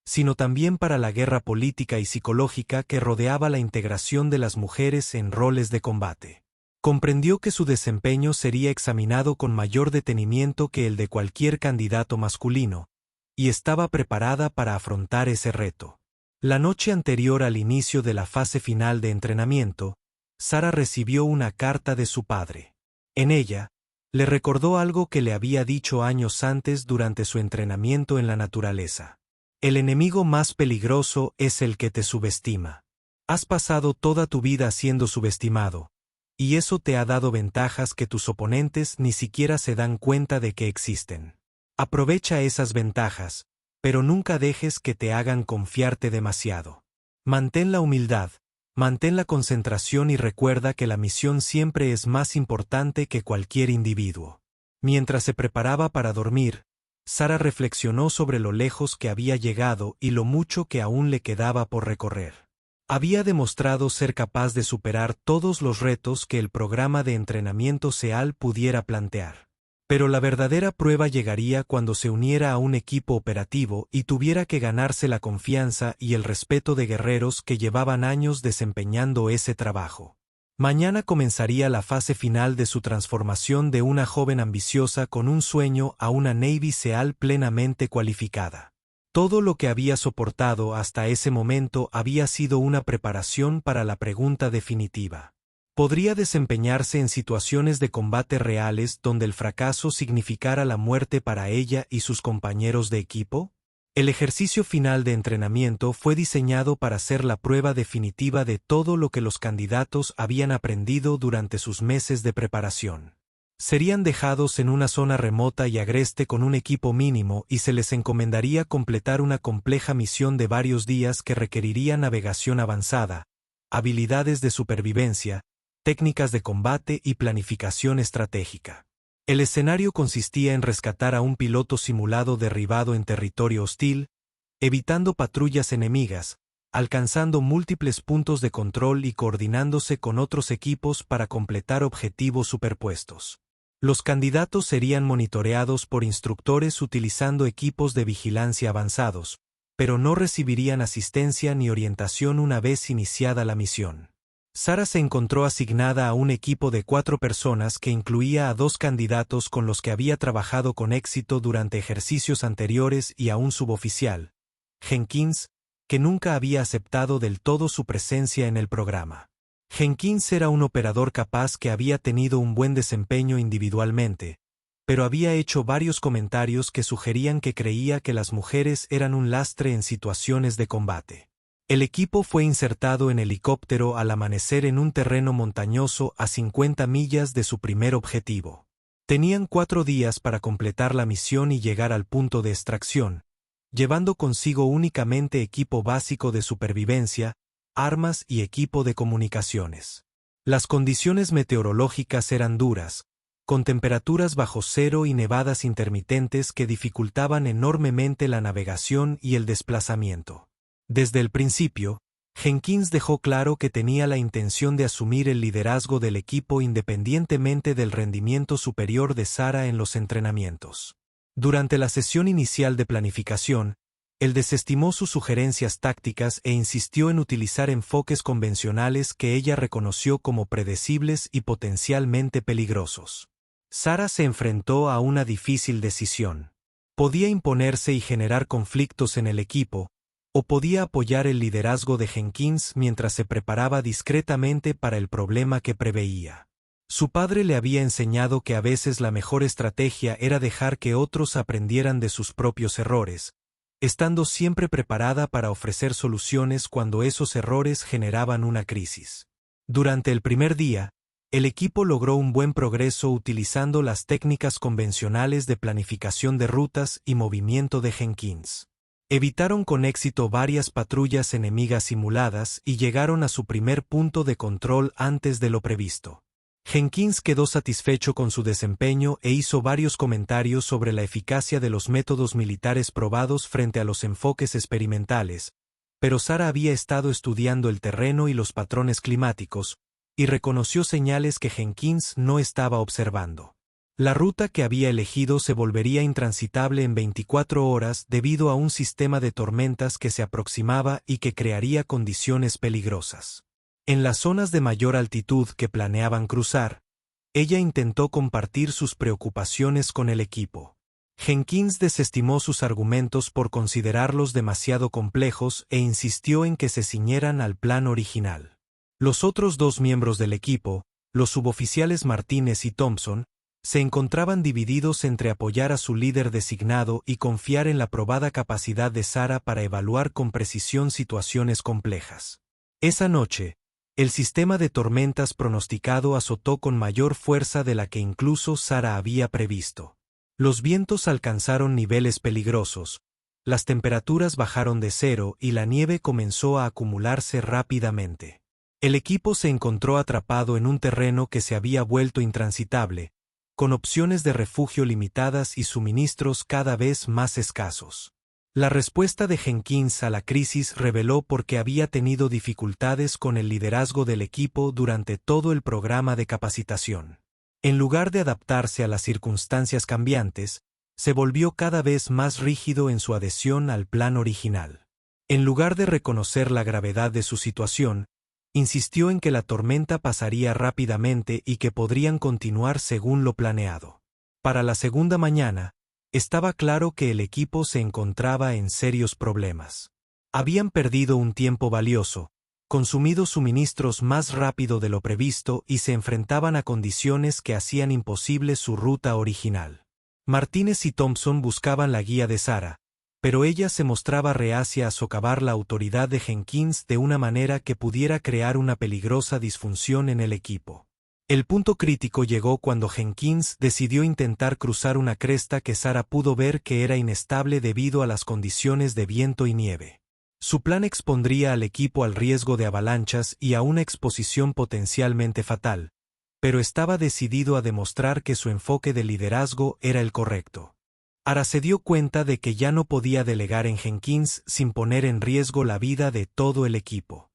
sino también para la guerra política y psicológica que rodeaba la integración de las mujeres en roles de combate. Comprendió que su desempeño sería examinado con mayor detenimiento que el de cualquier candidato masculino, y estaba preparada para afrontar ese reto. La noche anterior al inicio de la fase final de entrenamiento, Sara recibió una carta de su padre. En ella, le recordó algo que le había dicho años antes durante su entrenamiento en la naturaleza. El enemigo más peligroso es el que te subestima. Has pasado toda tu vida siendo subestimado, y eso te ha dado ventajas que tus oponentes ni siquiera se dan cuenta de que existen. Aprovecha esas ventajas, pero nunca dejes que te hagan confiarte demasiado. Mantén la humildad, mantén la concentración y recuerda que la misión siempre es más importante que cualquier individuo. Mientras se preparaba para dormir, Sara reflexionó sobre lo lejos que había llegado y lo mucho que aún le quedaba por recorrer. Había demostrado ser capaz de superar todos los retos que el programa de entrenamiento SEAL pudiera plantear. Pero la verdadera prueba llegaría cuando se uniera a un equipo operativo y tuviera que ganarse la confianza y el respeto de guerreros que llevaban años desempeñando ese trabajo. Mañana comenzaría la fase final de su transformación de una joven ambiciosa con un sueño a una Navy SEAL plenamente cualificada. Todo lo que había soportado hasta ese momento había sido una preparación para la pregunta definitiva. ¿Podría desempeñarse en situaciones de combate reales donde el fracaso significara la muerte para ella y sus compañeros de equipo? El ejercicio final de entrenamiento fue diseñado para ser la prueba definitiva de todo lo que los candidatos habían aprendido durante sus meses de preparación. Serían dejados en una zona remota y agreste con un equipo mínimo y se les encomendaría completar una compleja misión de varios días que requeriría navegación avanzada, habilidades de supervivencia, técnicas de combate y planificación estratégica. El escenario consistía en rescatar a un piloto simulado derribado en territorio hostil, evitando patrullas enemigas, alcanzando múltiples puntos de control y coordinándose con otros equipos para completar objetivos superpuestos. Los candidatos serían monitoreados por instructores utilizando equipos de vigilancia avanzados, pero no recibirían asistencia ni orientación una vez iniciada la misión. Sarah se encontró asignada a un equipo de 4 personas que incluía a 2 candidatos con los que había trabajado con éxito durante ejercicios anteriores y a un suboficial, Jenkins, que nunca había aceptado del todo su presencia en el programa. Jenkins era un operador capaz que había tenido un buen desempeño individualmente, pero había hecho varios comentarios que sugerían que creía que las mujeres eran un lastre en situaciones de combate. El equipo fue insertado en helicóptero al amanecer en un terreno montañoso a 50 millas de su primer objetivo. Tenían 4 días para completar la misión y llegar al punto de extracción, llevando consigo únicamente equipo básico de supervivencia, armas y equipo de comunicaciones. Las condiciones meteorológicas eran duras, con temperaturas bajo cero y nevadas intermitentes que dificultaban enormemente la navegación y el desplazamiento. Desde el principio, Jenkins dejó claro que tenía la intención de asumir el liderazgo del equipo independientemente del rendimiento superior de Sarah en los entrenamientos. Durante la sesión inicial de planificación, él desestimó sus sugerencias tácticas e insistió en utilizar enfoques convencionales que ella reconoció como predecibles y potencialmente peligrosos. Sarah se enfrentó a una difícil decisión. Podía imponerse y generar conflictos en el equipo, o podía apoyar el liderazgo de Jenkins mientras se preparaba discretamente para el problema que preveía. Su padre le había enseñado que a veces la mejor estrategia era dejar que otros aprendieran de sus propios errores, estando siempre preparada para ofrecer soluciones cuando esos errores generaban una crisis. Durante el primer día, el equipo logró un buen progreso utilizando las técnicas convencionales de planificación de rutas y movimiento de Jenkins. Evitaron con éxito varias patrullas enemigas simuladas y llegaron a su primer punto de control antes de lo previsto. Jenkins quedó satisfecho con su desempeño e hizo varios comentarios sobre la eficacia de los métodos militares probados frente a los enfoques experimentales, pero Sarah había estado estudiando el terreno y los patrones climáticos, y reconoció señales que Jenkins no estaba observando. La ruta que había elegido se volvería intransitable en 24 horas debido a un sistema de tormentas que se aproximaba y que crearía condiciones peligrosas. En las zonas de mayor altitud que planeaban cruzar, ella intentó compartir sus preocupaciones con el equipo. Jenkins desestimó sus argumentos por considerarlos demasiado complejos e insistió en que se ciñeran al plan original. Los otros 2 miembros del equipo, los suboficiales Martínez y Thompson, se encontraban divididos entre apoyar a su líder designado y confiar en la probada capacidad de Sarah para evaluar con precisión situaciones complejas. Esa noche, el sistema de tormentas pronosticado azotó con mayor fuerza de la que incluso Sarah había previsto. Los vientos alcanzaron niveles peligrosos, las temperaturas bajaron de cero y la nieve comenzó a acumularse rápidamente. El equipo se encontró atrapado en un terreno que se había vuelto intransitable, con opciones de refugio limitadas y suministros cada vez más escasos. La respuesta de Jenkins a la crisis reveló por qué había tenido dificultades con el liderazgo del equipo durante todo el programa de capacitación. En lugar de adaptarse a las circunstancias cambiantes, se volvió cada vez más rígido en su adhesión al plan original. En lugar de reconocer la gravedad de su situación, insistió en que la tormenta pasaría rápidamente y que podrían continuar según lo planeado. Para la segunda mañana, estaba claro que el equipo se encontraba en serios problemas. Habían perdido un tiempo valioso, consumido suministros más rápido de lo previsto y se enfrentaban a condiciones que hacían imposible su ruta original. Martínez y Thompson buscaban la guía de Sarah, pero ella se mostraba reacia a socavar la autoridad de Jenkins de una manera que pudiera crear una peligrosa disfunción en el equipo. El punto crítico llegó cuando Jenkins decidió intentar cruzar una cresta que Sarah pudo ver que era inestable debido a las condiciones de viento y nieve. Su plan expondría al equipo al riesgo de avalanchas y a una exposición potencialmente fatal, pero estaba decidido a demostrar que su enfoque de liderazgo era el correcto. Sarah se dio cuenta de que ya no podía delegar en Jenkins sin poner en riesgo la vida de todo el equipo.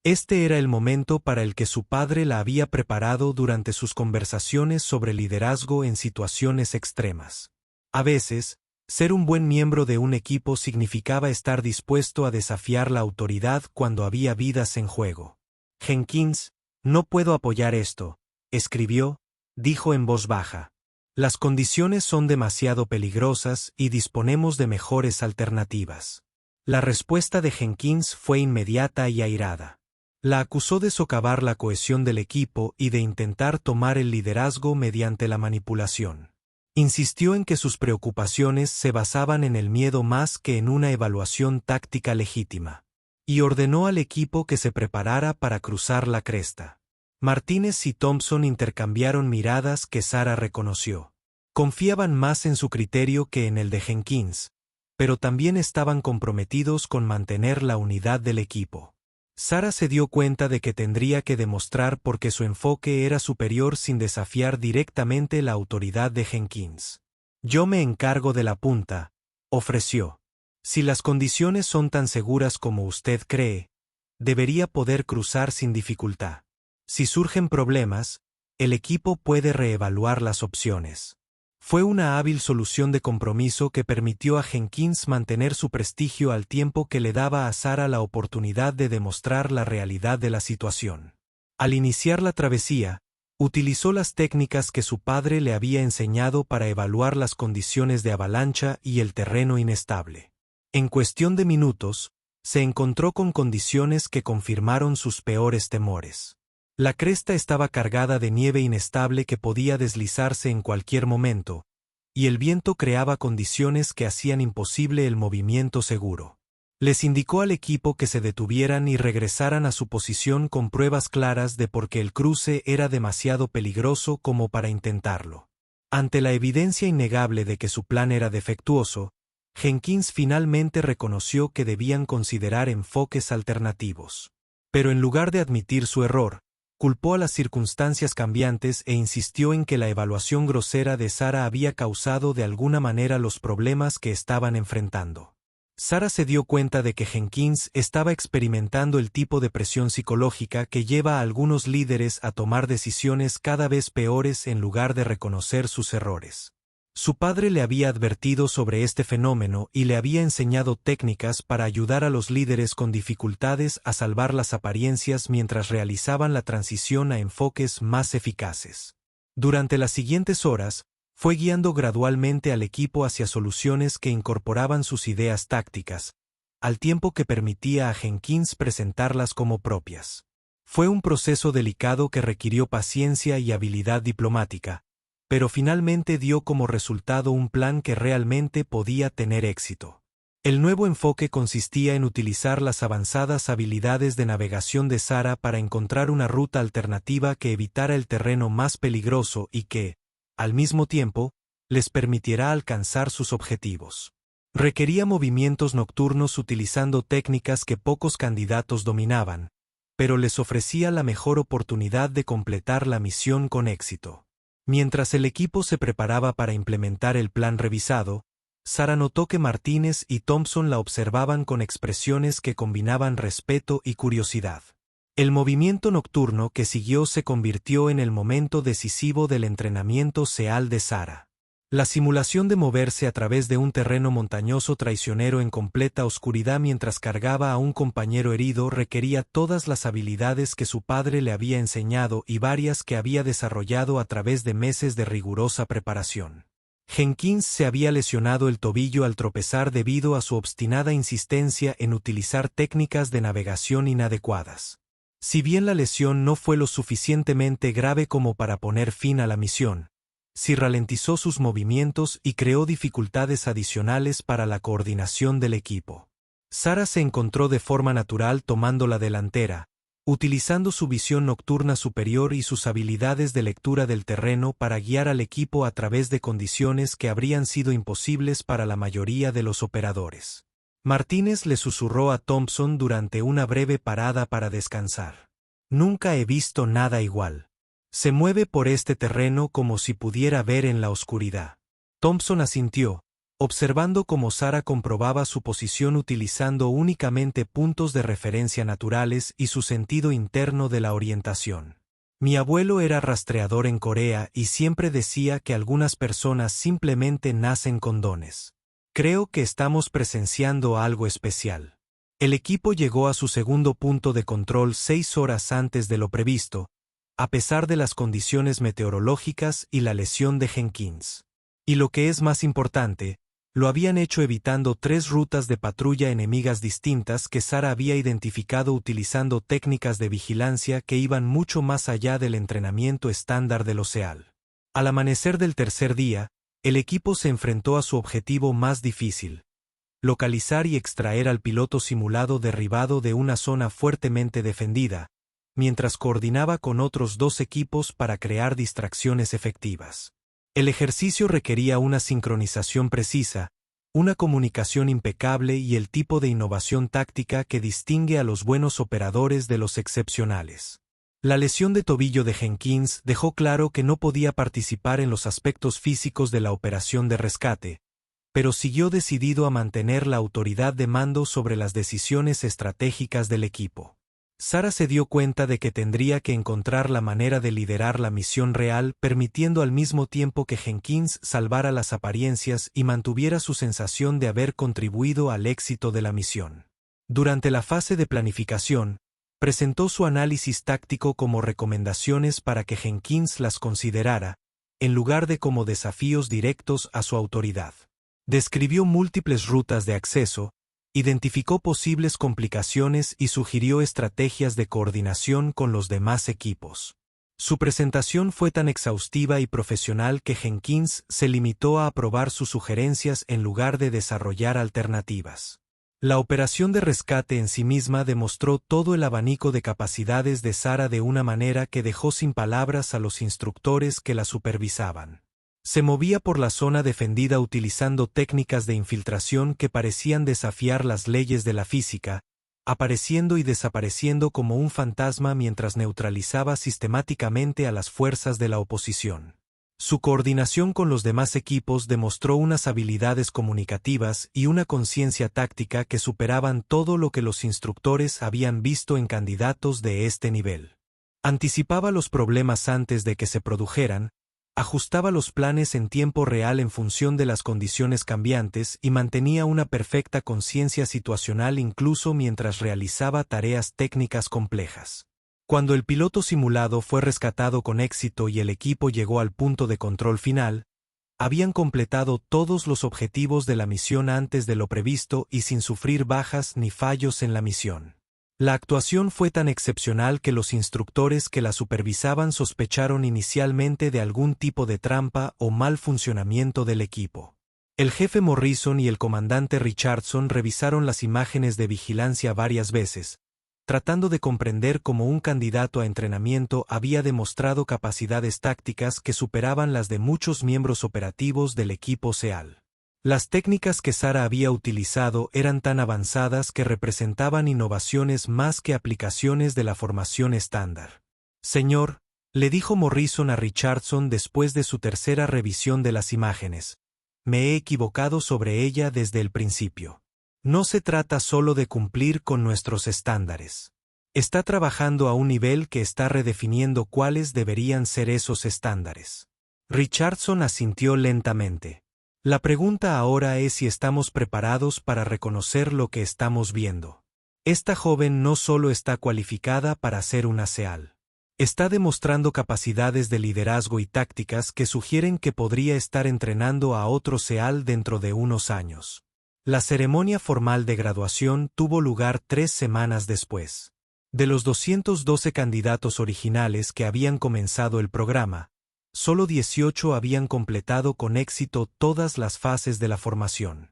Este era el momento para el que su padre la había preparado durante sus conversaciones sobre liderazgo en situaciones extremas. A veces, ser un buen miembro de un equipo significaba estar dispuesto a desafiar la autoridad cuando había vidas en juego. Jenkins, no puedo apoyar esto, escribió, dijo en voz baja. Las condiciones son demasiado peligrosas y disponemos de mejores alternativas. La respuesta de Jenkins fue inmediata y airada. La acusó de socavar la cohesión del equipo y de intentar tomar el liderazgo mediante la manipulación. Insistió en que sus preocupaciones se basaban en el miedo más que en una evaluación táctica legítima. Y ordenó al equipo que se preparara para cruzar la cresta. Martínez y Thompson intercambiaron miradas que Sarah reconoció. Confiaban más en su criterio que en el de Jenkins, pero también estaban comprometidos con mantener la unidad del equipo. Sarah se dio cuenta de que tendría que demostrar por qué su enfoque era superior sin desafiar directamente la autoridad de Jenkins. Yo me encargo de la punta, ofreció. Si las condiciones son tan seguras como usted cree, debería poder cruzar sin dificultad. Si surgen problemas, el equipo puede reevaluar las opciones. Fue una hábil solución de compromiso que permitió a Jenkins mantener su prestigio al tiempo que le daba a Sarah la oportunidad de demostrar la realidad de la situación. Al iniciar la travesía, utilizó las técnicas que su padre le había enseñado para evaluar las condiciones de avalancha y el terreno inestable. En cuestión de minutos, se encontró con condiciones que confirmaron sus peores temores. La cresta estaba cargada de nieve inestable que podía deslizarse en cualquier momento, y el viento creaba condiciones que hacían imposible el movimiento seguro. Les indicó al equipo que se detuvieran y regresaran a su posición con pruebas claras de por qué el cruce era demasiado peligroso como para intentarlo. Ante la evidencia innegable de que su plan era defectuoso, Jenkins finalmente reconoció que debían considerar enfoques alternativos. Pero en lugar de admitir su error, culpó a las circunstancias cambiantes e insistió en que la evaluación grosera de Sarah había causado de alguna manera los problemas que estaban enfrentando. Sarah se dio cuenta de que Jenkins estaba experimentando el tipo de presión psicológica que lleva a algunos líderes a tomar decisiones cada vez peores en lugar de reconocer sus errores. Su padre le había advertido sobre este fenómeno y le había enseñado técnicas para ayudar a los líderes con dificultades a salvar las apariencias mientras realizaban la transición a enfoques más eficaces. Durante las siguientes horas, fue guiando gradualmente al equipo hacia soluciones que incorporaban sus ideas tácticas, al tiempo que permitía a Jenkins presentarlas como propias. Fue un proceso delicado que requirió paciencia y habilidad diplomática, pero finalmente dio como resultado un plan que realmente podía tener éxito. El nuevo enfoque consistía en utilizar las avanzadas habilidades de navegación de Sarah para encontrar una ruta alternativa que evitara el terreno más peligroso y que, al mismo tiempo, les permitiera alcanzar sus objetivos. Requería movimientos nocturnos utilizando técnicas que pocos candidatos dominaban, pero les ofrecía la mejor oportunidad de completar la misión con éxito. Mientras el equipo se preparaba para implementar el plan revisado, Sarah notó que Martínez y Thompson la observaban con expresiones que combinaban respeto y curiosidad. El movimiento nocturno que siguió se convirtió en el momento decisivo del entrenamiento SEAL de Sarah. La simulación de moverse a través de un terreno montañoso traicionero en completa oscuridad mientras cargaba a un compañero herido requería todas las habilidades que su padre le había enseñado y varias que había desarrollado a través de meses de rigurosa preparación. Jenkins se había lesionado el tobillo al tropezar debido a su obstinada insistencia en utilizar técnicas de navegación inadecuadas. Si bien la lesión no fue lo suficientemente grave como para poner fin a la misión, sí ralentizó sus movimientos y creó dificultades adicionales para la coordinación del equipo. Sarah se encontró de forma natural tomando la delantera, utilizando su visión nocturna superior y sus habilidades de lectura del terreno para guiar al equipo a través de condiciones que habrían sido imposibles para la mayoría de los operadores. Martínez le susurró a Thompson durante una breve parada para descansar. Nunca he visto nada igual. Se mueve por este terreno como si pudiera ver en la oscuridad. Thompson asintió, observando cómo Sarah comprobaba su posición utilizando únicamente puntos de referencia naturales y su sentido interno de la orientación. Mi abuelo era rastreador en Corea y siempre decía que algunas personas simplemente nacen con dones. Creo que estamos presenciando algo especial. El equipo llegó a su segundo punto de control 6 horas antes de lo previsto, a pesar de las condiciones meteorológicas y la lesión de Jenkins. Y lo que es más importante, lo habían hecho evitando 3 rutas de patrulla enemigas distintas que Sarah había identificado utilizando técnicas de vigilancia que iban mucho más allá del entrenamiento estándar del OSEAL. Al amanecer del tercer día, el equipo se enfrentó a su objetivo más difícil: localizar y extraer al piloto simulado derribado de una zona fuertemente defendida, mientras coordinaba con otros 2 equipos para crear distracciones efectivas. El ejercicio requería una sincronización precisa, una comunicación impecable y el tipo de innovación táctica que distingue a los buenos operadores de los excepcionales. La lesión de tobillo de Jenkins dejó claro que no podía participar en los aspectos físicos de la operación de rescate, pero siguió decidido a mantener la autoridad de mando sobre las decisiones estratégicas del equipo. Sarah se dio cuenta de que tendría que encontrar la manera de liderar la misión real, permitiendo al mismo tiempo que Jenkins salvara las apariencias y mantuviera su sensación de haber contribuido al éxito de la misión. Durante la fase de planificación, presentó su análisis táctico como recomendaciones para que Jenkins las considerara, en lugar de como desafíos directos a su autoridad. Describió múltiples rutas de acceso, identificó posibles complicaciones y sugirió estrategias de coordinación con los demás equipos. Su presentación fue tan exhaustiva y profesional que Jenkins se limitó a aprobar sus sugerencias en lugar de desarrollar alternativas. La operación de rescate en sí misma demostró todo el abanico de capacidades de Sarah de una manera que dejó sin palabras a los instructores que la supervisaban. Se movía por la zona defendida utilizando técnicas de infiltración que parecían desafiar las leyes de la física, apareciendo y desapareciendo como un fantasma mientras neutralizaba sistemáticamente a las fuerzas de la oposición. Su coordinación con los demás equipos demostró unas habilidades comunicativas y una conciencia táctica que superaban todo lo que los instructores habían visto en candidatos de este nivel. Anticipaba los problemas antes de que se produjeran, ajustaba los planes en tiempo real en función de las condiciones cambiantes y mantenía una perfecta conciencia situacional incluso mientras realizaba tareas técnicas complejas. Cuando el piloto simulado fue rescatado con éxito y el equipo llegó al punto de control final, habían completado todos los objetivos de la misión antes de lo previsto y sin sufrir bajas ni fallos en la misión. La actuación fue tan excepcional que los instructores que la supervisaban sospecharon inicialmente de algún tipo de trampa o mal funcionamiento del equipo. El jefe Morrison y el comandante Richardson revisaron las imágenes de vigilancia varias veces, tratando de comprender cómo un candidato a entrenamiento había demostrado capacidades tácticas que superaban las de muchos miembros operativos del equipo SEAL. Las técnicas que Sarah había utilizado eran tan avanzadas que representaban innovaciones más que aplicaciones de la formación estándar. Señor, le dijo Morrison a Richardson después de su tercera revisión de las imágenes, me he equivocado sobre ella desde el principio. No se trata solo de cumplir con nuestros estándares. Está trabajando a un nivel que está redefiniendo cuáles deberían ser esos estándares. Richardson asintió lentamente. La pregunta ahora es si estamos preparados para reconocer lo que estamos viendo. Esta joven no solo está cualificada para ser una SEAL. Está demostrando capacidades de liderazgo y tácticas que sugieren que podría estar entrenando a otro SEAL dentro de unos años. La ceremonia formal de graduación tuvo lugar 3 semanas después. De los 212 candidatos originales que habían comenzado el programa, solo 18 habían completado con éxito todas las fases de la formación.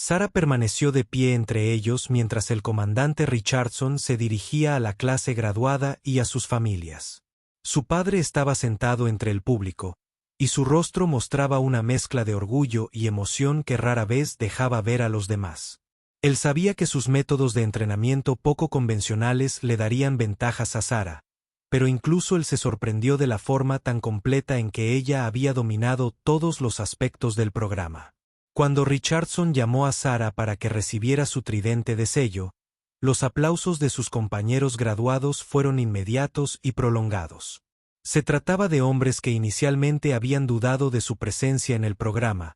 Sarah permaneció de pie entre ellos mientras el comandante Richardson se dirigía a la clase graduada y a sus familias. Su padre estaba sentado entre el público, y su rostro mostraba una mezcla de orgullo y emoción que rara vez dejaba ver a los demás. Él sabía que sus métodos de entrenamiento poco convencionales le darían ventajas a Sarah, pero incluso él se sorprendió de la forma tan completa en que ella había dominado todos los aspectos del programa. Cuando Richardson llamó a Sarah para que recibiera su tridente de sello, los aplausos de sus compañeros graduados fueron inmediatos y prolongados. Se trataba de hombres que inicialmente habían dudado de su presencia en el programa,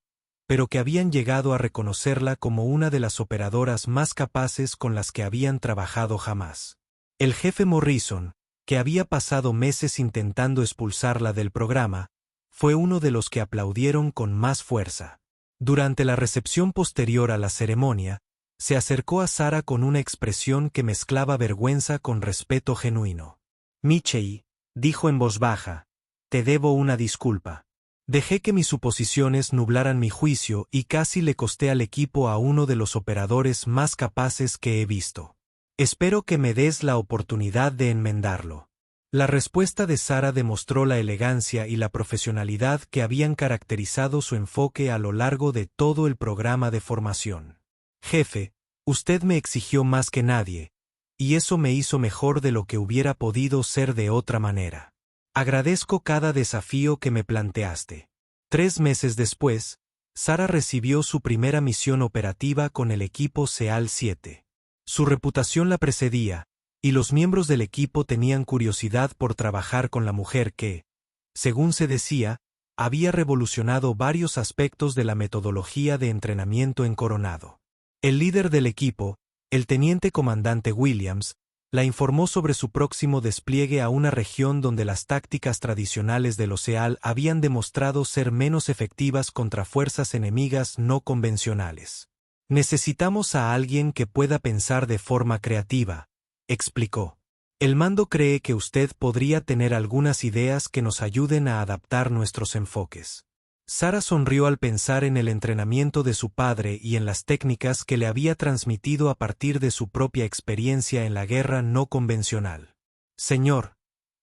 pero que habían llegado a reconocerla como una de las operadoras más capaces con las que habían trabajado jamás. El jefe Morrison, que había pasado meses intentando expulsarla del programa, fue uno de los que aplaudieron con más fuerza. Durante la recepción posterior a la ceremonia, se acercó a Sarah con una expresión que mezclaba vergüenza con respeto genuino. «Michelle», dijo en voz baja, «te debo una disculpa. Dejé que mis suposiciones nublaran mi juicio y casi le costé al equipo a uno de los operadores más capaces que he visto. Espero que me des la oportunidad de enmendarlo». La respuesta de Sarah demostró la elegancia y la profesionalidad que habían caracterizado su enfoque a lo largo de todo el programa de formación. «Jefe, usted me exigió más que nadie, y eso me hizo mejor de lo que hubiera podido ser de otra manera. Agradezco cada desafío que me planteaste». 3 meses después, Sarah recibió su primera misión operativa con el equipo SEAL 7. Su reputación la precedía, y los miembros del equipo tenían curiosidad por trabajar con la mujer que, según se decía, había revolucionado varios aspectos de la metodología de entrenamiento en Coronado. El líder del equipo, el teniente comandante Williams, la informó sobre su próximo despliegue a una región donde las tácticas tradicionales de los SEAL habían demostrado ser menos efectivas contra fuerzas enemigas no convencionales. «Necesitamos a alguien que pueda pensar de forma creativa», explicó. «El mando cree que usted podría tener algunas ideas que nos ayuden a adaptar nuestros enfoques». Sarah sonrió al pensar en el entrenamiento de su padre y en las técnicas que le había transmitido a partir de su propia experiencia en la guerra no convencional. «Señor,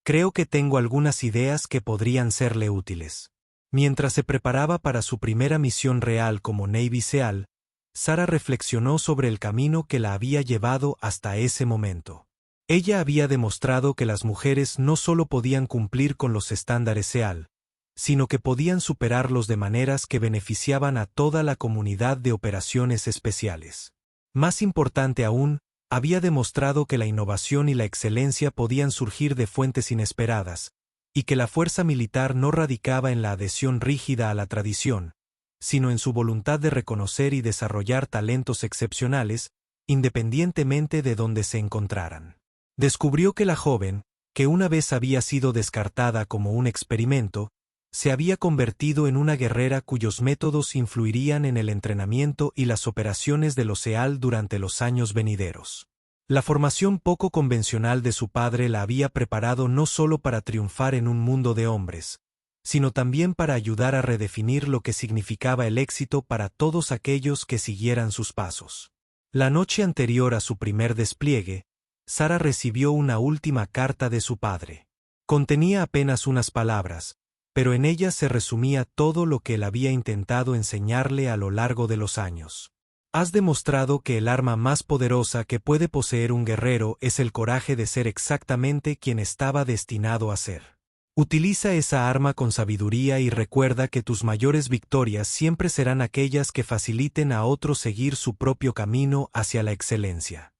creo que tengo algunas ideas que podrían serle útiles». Mientras se preparaba para su primera misión real como Navy SEAL, Sarah reflexionó sobre el camino que la había llevado hasta ese momento. Ella había demostrado que las mujeres no solo podían cumplir con los estándares SEAL, sino que podían superarlos de maneras que beneficiaban a toda la comunidad de operaciones especiales. Más importante aún, había demostrado que la innovación y la excelencia podían surgir de fuentes inesperadas, y que la fuerza militar no radicaba en la adhesión rígida a la tradición, sino en su voluntad de reconocer y desarrollar talentos excepcionales, independientemente de donde se encontraran. Descubrió que la joven, que una vez había sido descartada como un experimento, se había convertido en una guerrera cuyos métodos influirían en el entrenamiento y las operaciones de los SEAL durante los años venideros. La formación poco convencional de su padre la había preparado no solo para triunfar en un mundo de hombres, sino también para ayudar a redefinir lo que significaba el éxito para todos aquellos que siguieran sus pasos. La noche anterior a su primer despliegue, Sarah recibió una última carta de su padre. Contenía apenas unas palabras, pero en ella se resumía todo lo que él había intentado enseñarle a lo largo de los años. «Has demostrado que el arma más poderosa que puede poseer un guerrero es el coraje de ser exactamente quien estaba destinado a ser. Utiliza esa arma con sabiduría y recuerda que tus mayores victorias siempre serán aquellas que faciliten a otros seguir su propio camino hacia la excelencia».